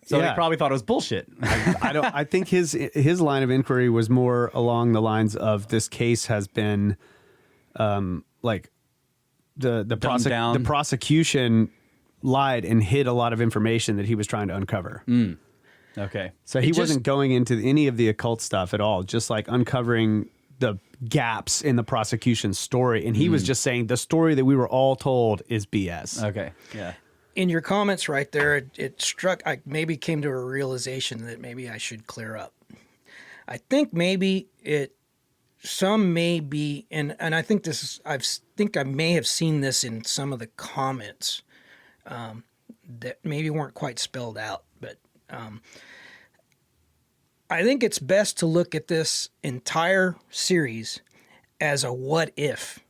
So he probably thought it was bullshit. I think his line of inquiry was more along the lines of, this case has been, like, the prosecution lied and hid a lot of information that he was trying to uncover. Okay. So he wasn't going into any of the occult stuff at all, just like uncovering the gaps in the prosecution's story. And he was just saying the story that we were all told is BS. Okay. Yeah. In your comments right there, it struck, I maybe came to a realization that maybe I should clear up. I think maybe some may be, and I think I may have seen this in some of the comments that maybe weren't quite spelled out, but I think it's best to look at this entire series as a what if.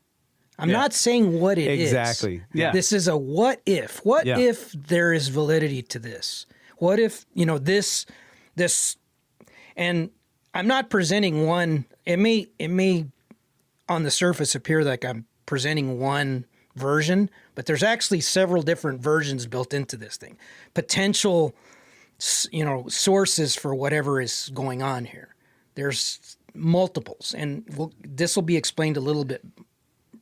I'm not saying what it is. Exactly. Yeah. This is a what if. What if there is validity to this? What if, this, and I'm not presenting one, it may on the surface appear like I'm presenting one version, but there's actually several different versions built into this thing. Potential, sources for whatever is going on here. There's multiples, and this will be explained a little bit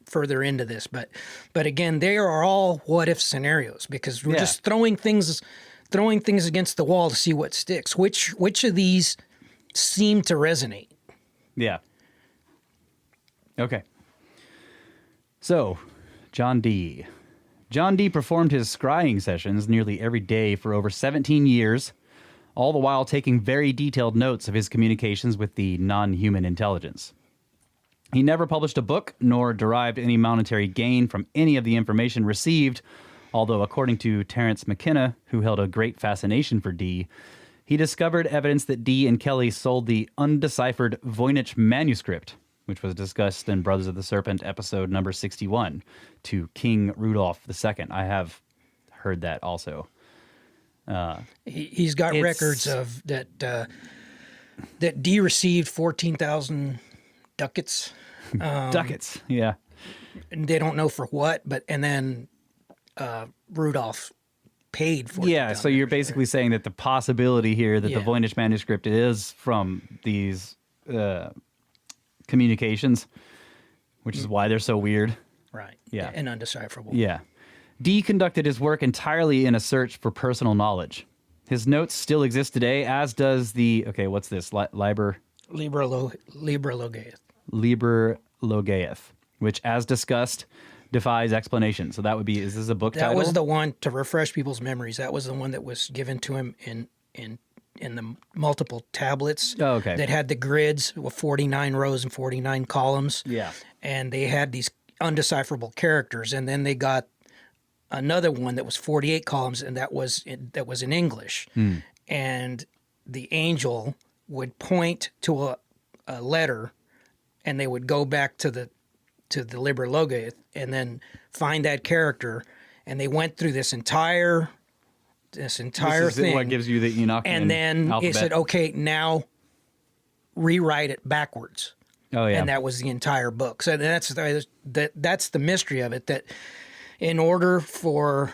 further into this, but again, they are all what if scenarios because we're just throwing things against the wall to see what sticks. Which of these seem to resonate? Yeah. Okay. So, John Dee. John Dee performed his scrying sessions nearly every day for over 17 years, all the while taking very detailed notes of his communications with the non-human intelligence. He never published a book, nor derived any monetary gain from any of the information received, although according to Terence McKenna, who held a great fascination for Dee, he discovered evidence that Dee and Kelly sold the undeciphered Voynich manuscript, which was discussed in Brothers of the Serpent episode number 61, to King Rudolph II. I have heard that also. He's got records of that Dee received 14,000 ducats. Ducats, yeah. And they don't know for what, and then Rudolph paid for it. Yeah, so you're basically saying that the possibility here that the Voynich manuscript is from these communications, which is why they're so weird. Right. Yeah. And undecipherable. Yeah. Dee conducted his work entirely in a search for personal knowledge. His notes still exist today, as does the, what's this? Liber Logaeth. Liber Logaeth, which, as discussed, defies explanation. So that would be, is this a book title? That was the one, to refresh people's memories, that was the one that was given to him in the multiple tablets that had the grids with 49 rows and 49 columns. Yeah. And they had these undecipherable characters. And then they got another one that was 48 columns, and that was in English. And the angel would point to a letter, and they would go back to the Liber Logaeth and then find that character. And they went through this entire thing. What gives you the enochian and then alphabet. He said, okay, now rewrite it backwards. Oh, yeah. And that was the entire book. So that's the mystery of it, that in order for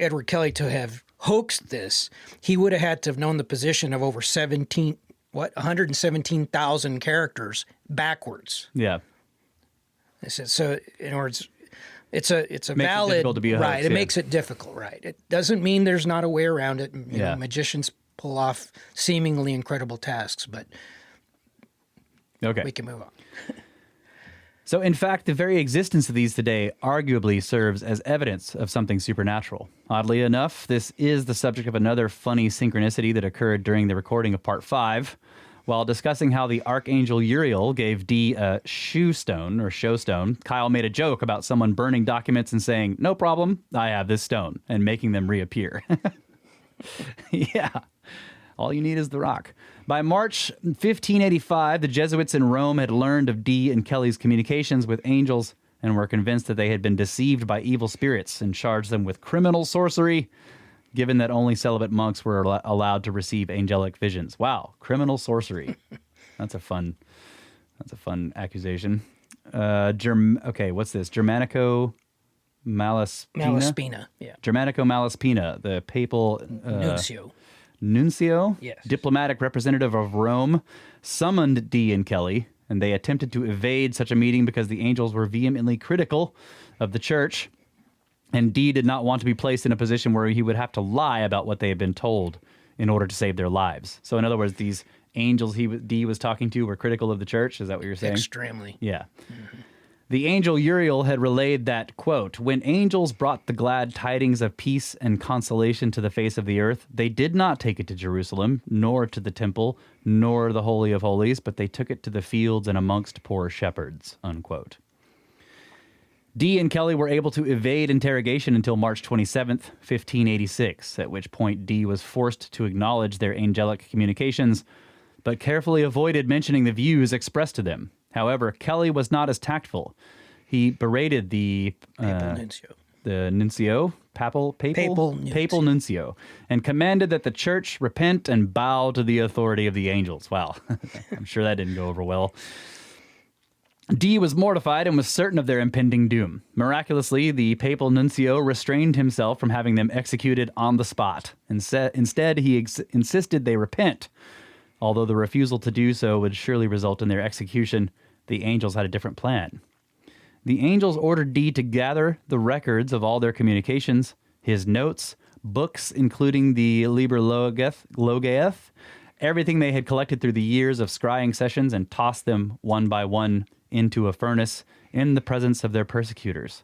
Edward Kelly to have hoaxed this, he would have had to have known the position of over 117,000 characters backwards. Yeah. So in other words, it's a makes valid, it difficult to be a right? hoax, It makes it difficult, right? It doesn't mean there's not a way around it. You know, magicians pull off seemingly incredible tasks, but we can move on. So, in fact, the very existence of these today arguably serves as evidence of something supernatural. Oddly enough, this is the subject of another funny synchronicity that occurred during the recording of Part 5. While discussing how the Archangel Uriel gave Dee a showstone, Kyle made a joke about someone burning documents and saying, "No problem, I have this stone," and making them reappear. Yeah. All you need is the rock. By March 1585, the Jesuits in Rome had learned of Dee and Kelly's communications with angels and were convinced that they had been deceived by evil spirits and charged them with criminal sorcery, given that only celibate monks were allowed to receive angelic visions. Wow, criminal sorcery. That's a fun accusation. What's this? Germanico Malaspina? Yeah. Germanico Malaspina, the papal... Nuncio, yes. Diplomatic representative of Rome, summoned Dee and Kelly, and they attempted to evade such a meeting because the angels were vehemently critical of the church, and Dee did not want to be placed in a position where he would have to lie about what they had been told in order to save their lives. So in other words, these angels Dee was talking to were critical of the church? Is that what you're saying? Extremely. Yeah. Mm-hmm. The angel Uriel had relayed that, quote, "When angels brought the glad tidings of peace and consolation to the face of the earth, they did not take it to Jerusalem, nor to the temple, nor the Holy of Holies, but they took it to the fields and amongst poor shepherds," unquote. Dee and Kelly were able to evade interrogation until March 27th, 1586, at which point Dee was forced to acknowledge their angelic communications, but carefully avoided mentioning the views expressed to them. However, Kelly was not as tactful. He berated the papal nuncio, and commanded that the church repent and bow to the authority of the angels. Wow, I'm sure that didn't go over well. Dee was mortified and was certain of their impending doom. Miraculously, the papal nuncio restrained himself from having them executed on the spot. Instead, he insisted they repent. Although the refusal to do so would surely result in their execution, the angels had a different plan. The angels ordered Dee to gather the records of all their communications, his notes, books, including the Liber Logaeth, everything they had collected through the years of scrying sessions, and toss them one by one into a furnace in the presence of their persecutors.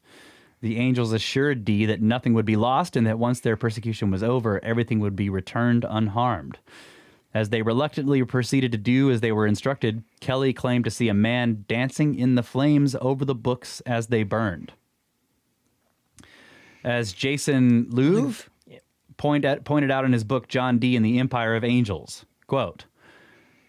The angels assured Dee that nothing would be lost and that once their persecution was over, everything would be returned unharmed. As they reluctantly proceeded to do as they were instructed, Kelly claimed to see a man dancing in the flames over the books as they burned. As Jason Louv pointed out in his book, John Dee and the Empire of Angels, quote,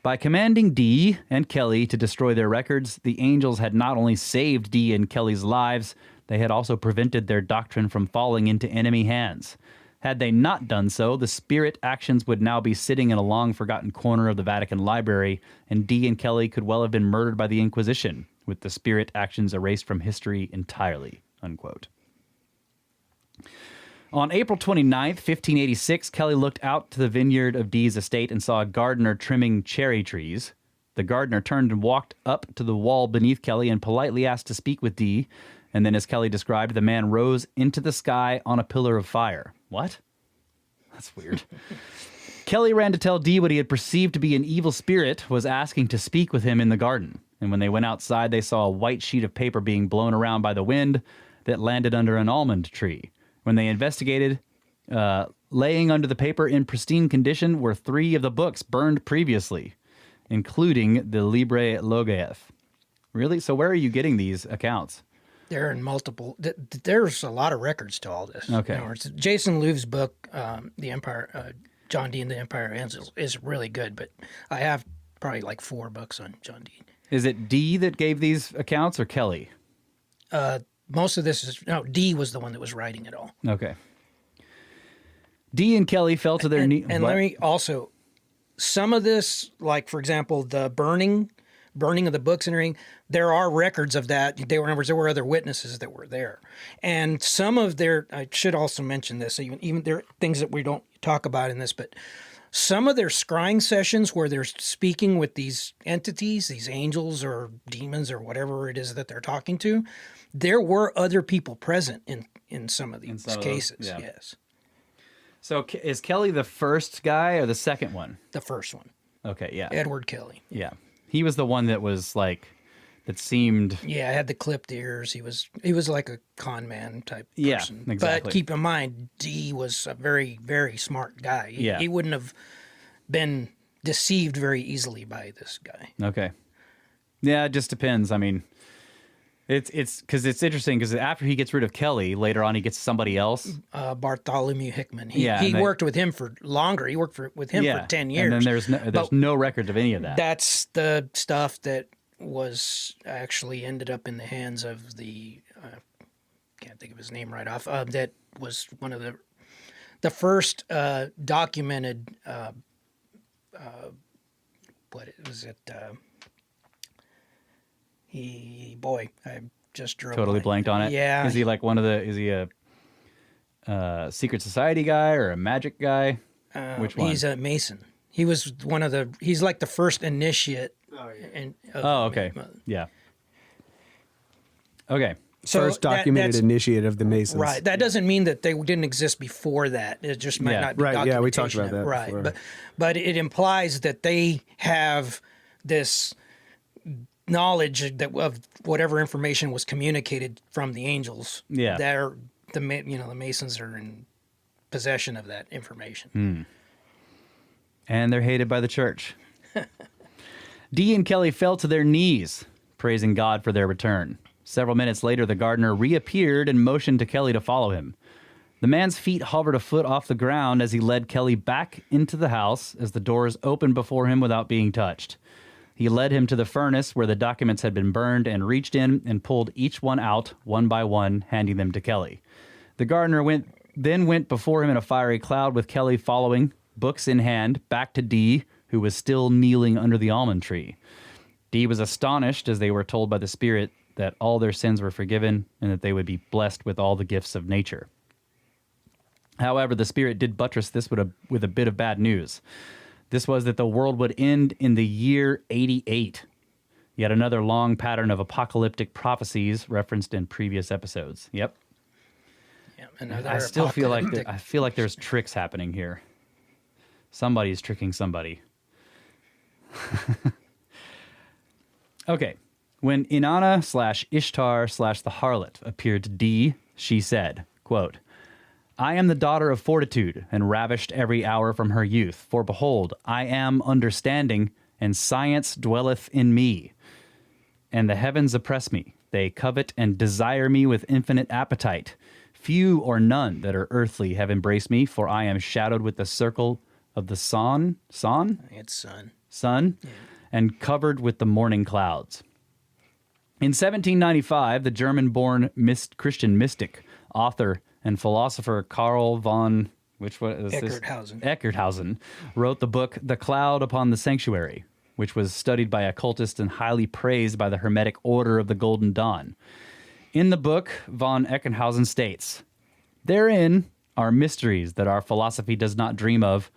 by commanding Dee and Kelly to destroy their records, the angels had not only saved Dee and Kelly's lives, they had also prevented their doctrine from falling into enemy hands. Had they not done so, the spirit actions would now be sitting in a long-forgotten corner of the Vatican Library, and Dee and Kelly could well have been murdered by the Inquisition, with the spirit actions erased from history entirely, unquote. On April 29th, 1586, Kelly looked out to the vineyard of Dee's estate and saw a gardener trimming cherry trees. The gardener turned and walked up to the wall beneath Kelly and politely asked to speak with Dee, and then, as Kelly described, the man rose into the sky on a pillar of fire. What? That's weird. Kelly ran to tell Dee what he had perceived to be an evil spirit was asking to speak with him in the garden. And when they went outside, they saw a white sheet of paper being blown around by the wind that landed under an almond tree. When they investigated, laying under the paper in pristine condition were 3 of the books burned previously, including the Liber Logaeth. Really? So where are you getting these accounts? They're in multiple. There's a lot of records to all this. Okay. In other words, Jason Louv's book, The Empire, John Dee and the Empire of Angels, is really good. But I have probably like 4 books on John Dee. Is it Dee that gave these accounts or Kelly? Most of this is Dee was the one that was writing it all. Okay. Dee and Kelly fell to their knees. And let me also, some of this, like for example, the burning of the books and everything, there are records of that. There were other witnesses that were there. And some of their, I should also mention this, even there are things that we don't talk about in this, but some of their scrying sessions where they're speaking with these entities, these angels or demons or whatever it is that they're talking to, there were other people present in some of these cases. Yeah. Yes. So is Kelly the first guy or the second one? The first one. Okay, yeah. Edward Kelly. Yeah. He was the one that was like, that seemed... Yeah, had the clipped ears. He was like a con man type person. Yeah, exactly. But keep in mind, Dee was a very, very smart guy. He wouldn't have been deceived very easily by this guy. Okay. Yeah, it just depends. I mean, it's because it's interesting because after he gets rid of Kelly, later on he gets somebody else. Bartholomew Hickman. He worked with him for longer. He worked with him for 10 years. And then there's no record of any of that. That's the stuff that was actually ended up in the hands of the can't think of his name right off. That was one of the first documented. What was it? I just drew totally blanked on it. Yeah. Is he like is he a secret society guy or a magic guy? Which one? He's a Mason. He was he's like the first initiate. Okay. Yeah. Okay. So first documented initiate of the Masons. Right. That doesn't mean that they didn't exist before that. It just might not be right. Yeah, we talked about that. Right. Before. But it implies that they have this knowledge of whatever information was communicated from the angels. Yeah. That the Masons are in possession of that information. And they're hated by the church. Dee and Kelly fell to their knees, praising God for their return. Several minutes later, the gardener reappeared and motioned to Kelly to follow him. The man's feet hovered a foot off the ground as he led Kelly back into the house as the doors opened before him without being touched. He led him to the furnace where the documents had been burned and reached in and pulled each one out, one by one, handing them to Kelly. The gardener then went before him in a fiery cloud with Kelly following, books in hand, back to Dee, who was still kneeling under the almond tree. Dee was astonished as they were told by the spirit that all their sins were forgiven and that they would be blessed with all the gifts of nature. However, the spirit did buttress this with a bit of bad news. This was that the world would end in the year 88. Yet another long pattern of apocalyptic prophecies referenced in previous episodes. Yep. I still feel like there's tricks happening here. Somebody's tricking somebody. Okay. When Inanna/Ishtar/the harlot appeared to Dee, she said, quote, I am the daughter of fortitude, and ravished every hour from her youth. For behold, I am understanding, and science dwelleth in me. And the heavens oppress me. They covet and desire me with infinite appetite. Few or none that are earthly have embraced me, for I am shadowed with the circle of the sun? It's sun. Sun? Yeah. And covered with the morning clouds. In 1795, the German-born Christian mystic, author, and philosopher Karl von Eckarthausen wrote the book The Cloud Upon the Sanctuary, which was studied by occultists and highly praised by the Hermetic Order of the Golden Dawn. In the book, von Eckarthausen states, therein are mysteries that our philosophy does not dream of,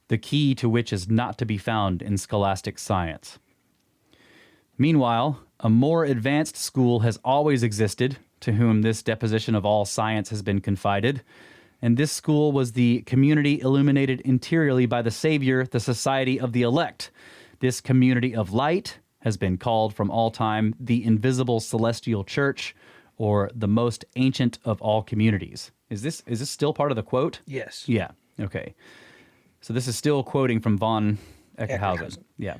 the key to which is not to be found in scholastic science. Meanwhile, a more advanced school has always existed, to whom this deposition of all science has been confided, and this school was the community illuminated interiorly by the Savior, the Society of the Elect. This community of light has been called from all time the invisible celestial church, or the most ancient of all communities. Is this still part of the quote? Yes. Yeah. Okay. So this is still quoting from von Eckarthausen. Yeah.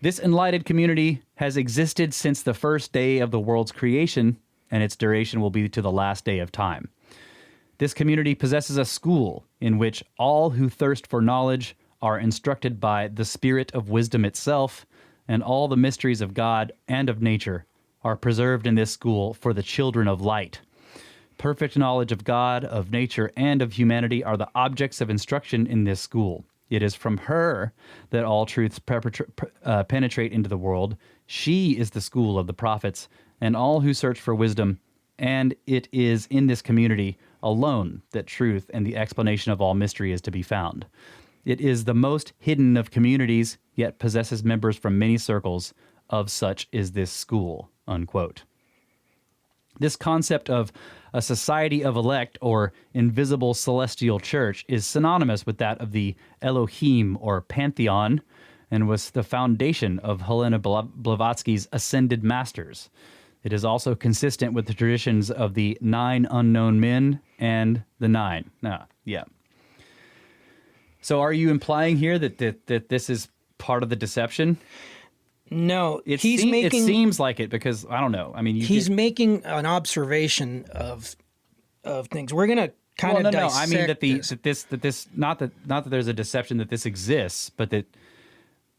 This enlightened community has existed since the first day of the world's creation, and its duration will be to the last day of time. This community possesses a school in which all who thirst for knowledge are instructed by the Spirit of wisdom itself, and all the mysteries of God and of nature are preserved in this school for the children of light. Perfect knowledge of God, of nature, and of humanity are the objects of instruction in this school. It is from her that all truths penetrate into the world. She is the school of the prophets and all who search for wisdom, and it is in this community alone that truth and the explanation of all mystery is to be found. It is the most hidden of communities, yet possesses members from many circles. Of such is this school, unquote. This concept of a society of elect or invisible celestial church is synonymous with that of the Elohim or pantheon, and was the foundation of Helena Blavatsky's Ascended Masters. It is also consistent with the traditions of the 9 unknown men and the 9. Yeah. So are you implying here that this is part of the deception? No, it seems like it, because I don't know. I mean, he's making an observation of things. We're gonna kind of dissect. I mean that not that there's a deception that this exists, but that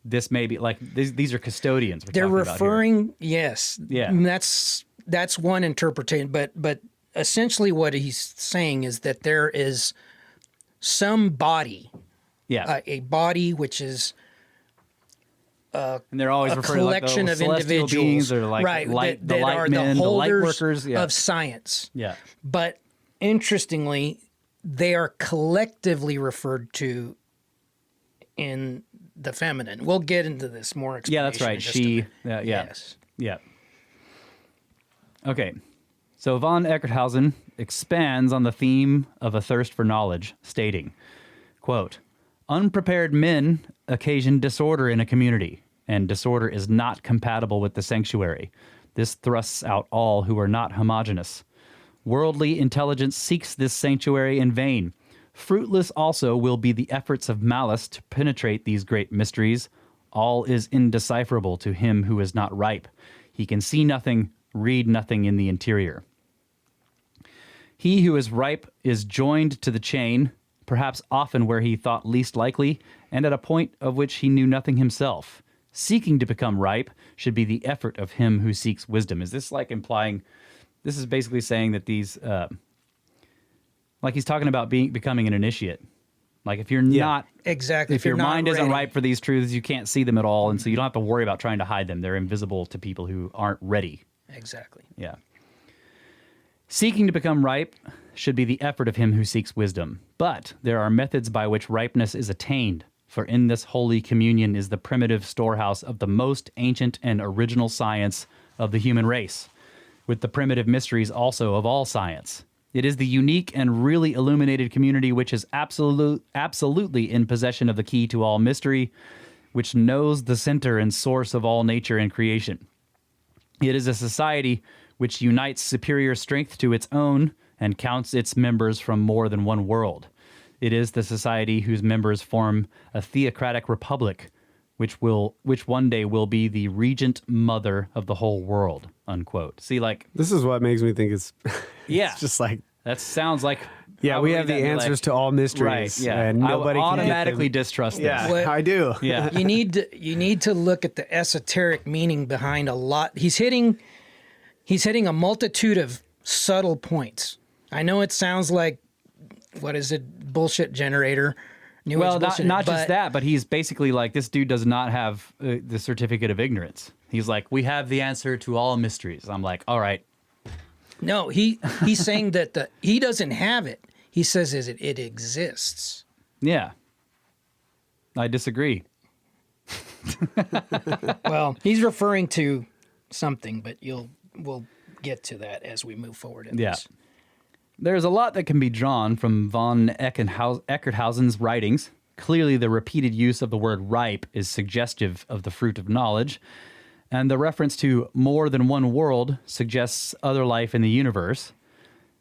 this may be like these are custodians. They're referring, yes, yeah. That's one interpretation, but essentially what he's saying is that there is some body, a body which is. And they're always a referring to collection like of individuals, or like right? Light, that the light are men, the the light holders workers of science. Yeah. But interestingly, they are collectively referred to in the feminine. We'll get into this more. Yeah, that's right. She. Yes. Yeah. Okay. So von Eckarthausen expands on the theme of a thirst for knowledge, stating, quote, unprepared men occasion disorder in a community, and disorder is not compatible with the sanctuary. This thrusts out all who are not homogeneous. Worldly intelligence seeks this sanctuary in vain. Fruitless also will be the efforts of malice to penetrate these great mysteries. All is indecipherable to him who is not ripe. He can see nothing, read nothing in the interior. He who is ripe is joined to the chain, perhaps often where he thought least likely, and at a point of which he knew nothing himself. Seeking to become ripe should be the effort of him who seeks wisdom. Is this like implying, this is basically saying that these, like he's talking about becoming an initiate. Like if you're not, exactly, if your mind isn't ripe for these truths, you can't see them at all. And so you don't have to worry about trying to hide them. They're invisible to people who aren't ready. Exactly. Yeah. Seeking to become ripe should be the effort of him who seeks wisdom. But there are methods by which ripeness is attained. For in this holy communion is the primitive storehouse of the most ancient and original science of the human race, with the primitive mysteries also of all science. It is the unique and really illuminated community which is absolutely in possession of the key to all mystery, which knows the center and source of all nature and creation. It is a society which unites superior strength to its own and counts its members from more than one world. It is the society whose members form a theocratic republic, which one day will be the regent mother of the whole world, unquote. See, like... This is what makes me think it's... Yeah. It's just like... That sounds like... Yeah, we have the answers to all mysteries. Right, yeah. And nobody I would can automatically distrust this. Yeah, What- I do. Yeah. You need to look at the esoteric meaning behind a lot. He's hitting a multitude of subtle points. I know it sounds like, what is it, bullshit generator. New Well, age bullshit, not just that, but he's basically like, this dude does not have the certificate of ignorance. He's like, we have the answer to all mysteries. I'm like, all right. No, he's saying that he doesn't have it. He says it exists. Yeah. I disagree. Well, he's referring to something, but we'll get to that as we move forward in this. There's a lot that can be drawn from von Eckarthausen's writings. Clearly, the repeated use of the word ripe is suggestive of the fruit of knowledge, and the reference to more than one world suggests other life in the universe.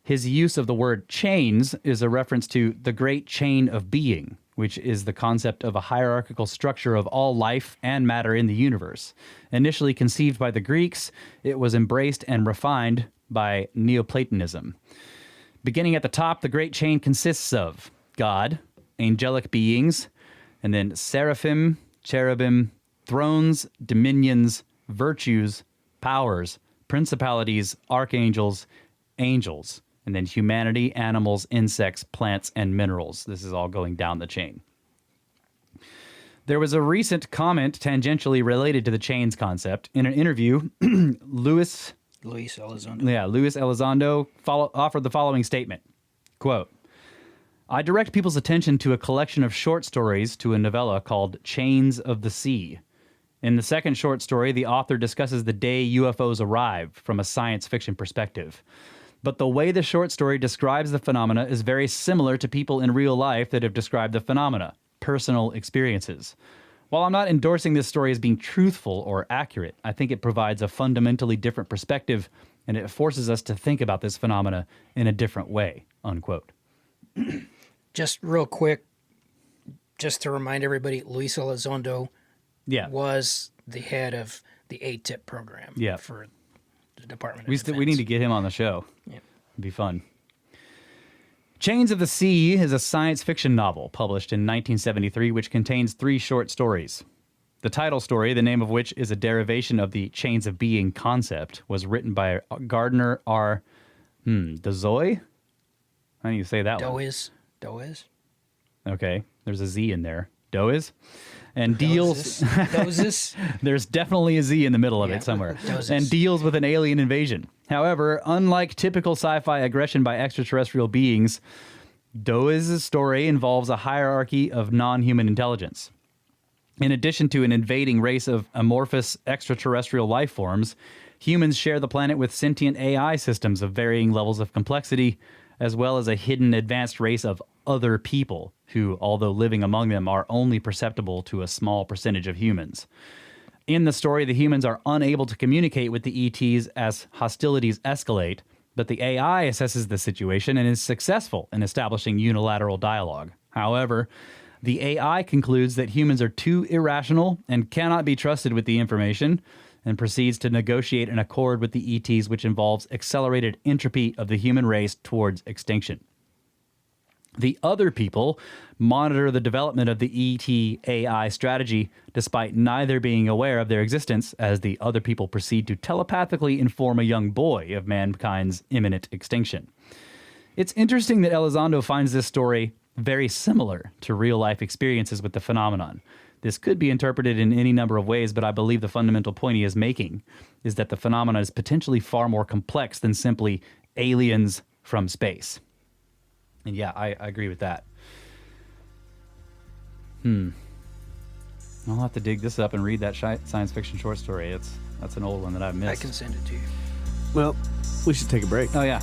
His use of the word chains is a reference to the great chain of being, which is the concept of a hierarchical structure of all life and matter in the universe. Initially conceived by the Greeks, it was embraced and refined by Neoplatonism. Beginning at the top, the great chain consists of God, angelic beings, and then seraphim, cherubim, thrones, dominions, virtues, powers, principalities, archangels, angels, and then humanity, animals, insects, plants, and minerals. This is all going down the chain. There was a recent comment tangentially related to the chains concept. In an interview, Luis Elizondo offered the following statement, quote, I direct people's attention to a collection of short stories to a novella called Chains of the Sea. In the second short story, the author discusses the day UFOs arrived from a science fiction perspective. But the way the short story describes the phenomena is very similar to people in real life that have described the phenomena, personal experiences. While I'm not endorsing this story as being truthful or accurate, I think it provides a fundamentally different perspective, and it forces us to think about this phenomena in a different way, unquote. Just real quick, just to remind everybody, Luis Elizondo was the head of the ATIP program for the Department of Defense. We need to get him on the show. Yeah. It'd be fun. Chains of the Sea is a science fiction novel published in 1973, which contains 3 short stories. The title story, the name of which is a derivation of the Chains of Being concept, was written by Gardner R. Dozois? How do you say that one? Dois. Okay, there's a Z in there. Dois? And deals... Dozis. There's definitely a Z in the middle of it somewhere. And deals with an alien invasion. However, unlike typical sci-fi aggression by extraterrestrial beings, Dois' story involves a hierarchy of non-human intelligence. In addition to an invading race of amorphous extraterrestrial life forms, humans share the planet with sentient AI systems of varying levels of complexity, as well as a hidden advanced race of other people who, although living among them, are only perceptible to a small percentage of humans. In the story, the humans are unable to communicate with the ETs as hostilities escalate, but the AI assesses the situation and is successful in establishing unilateral dialogue. However, the AI concludes that humans are too irrational and cannot be trusted with the information, and proceeds to negotiate an accord with the ETs which involves accelerated entropy of the human race towards extinction. The other people monitor the development of the ET AI strategy despite neither being aware of their existence, as the other people proceed to telepathically inform a young boy of mankind's imminent extinction. It's interesting that Elizondo finds this story very similar to real-life experiences with the phenomenon. This could be interpreted in any number of ways, but I believe the fundamental point he is making is that the phenomenon is potentially far more complex than simply aliens from space. And yeah, I agree with that. I'll have to dig this up and read that science fiction short story. That's an old one that I've missed. I can send it to you. Well, we should take a break. Oh, yeah.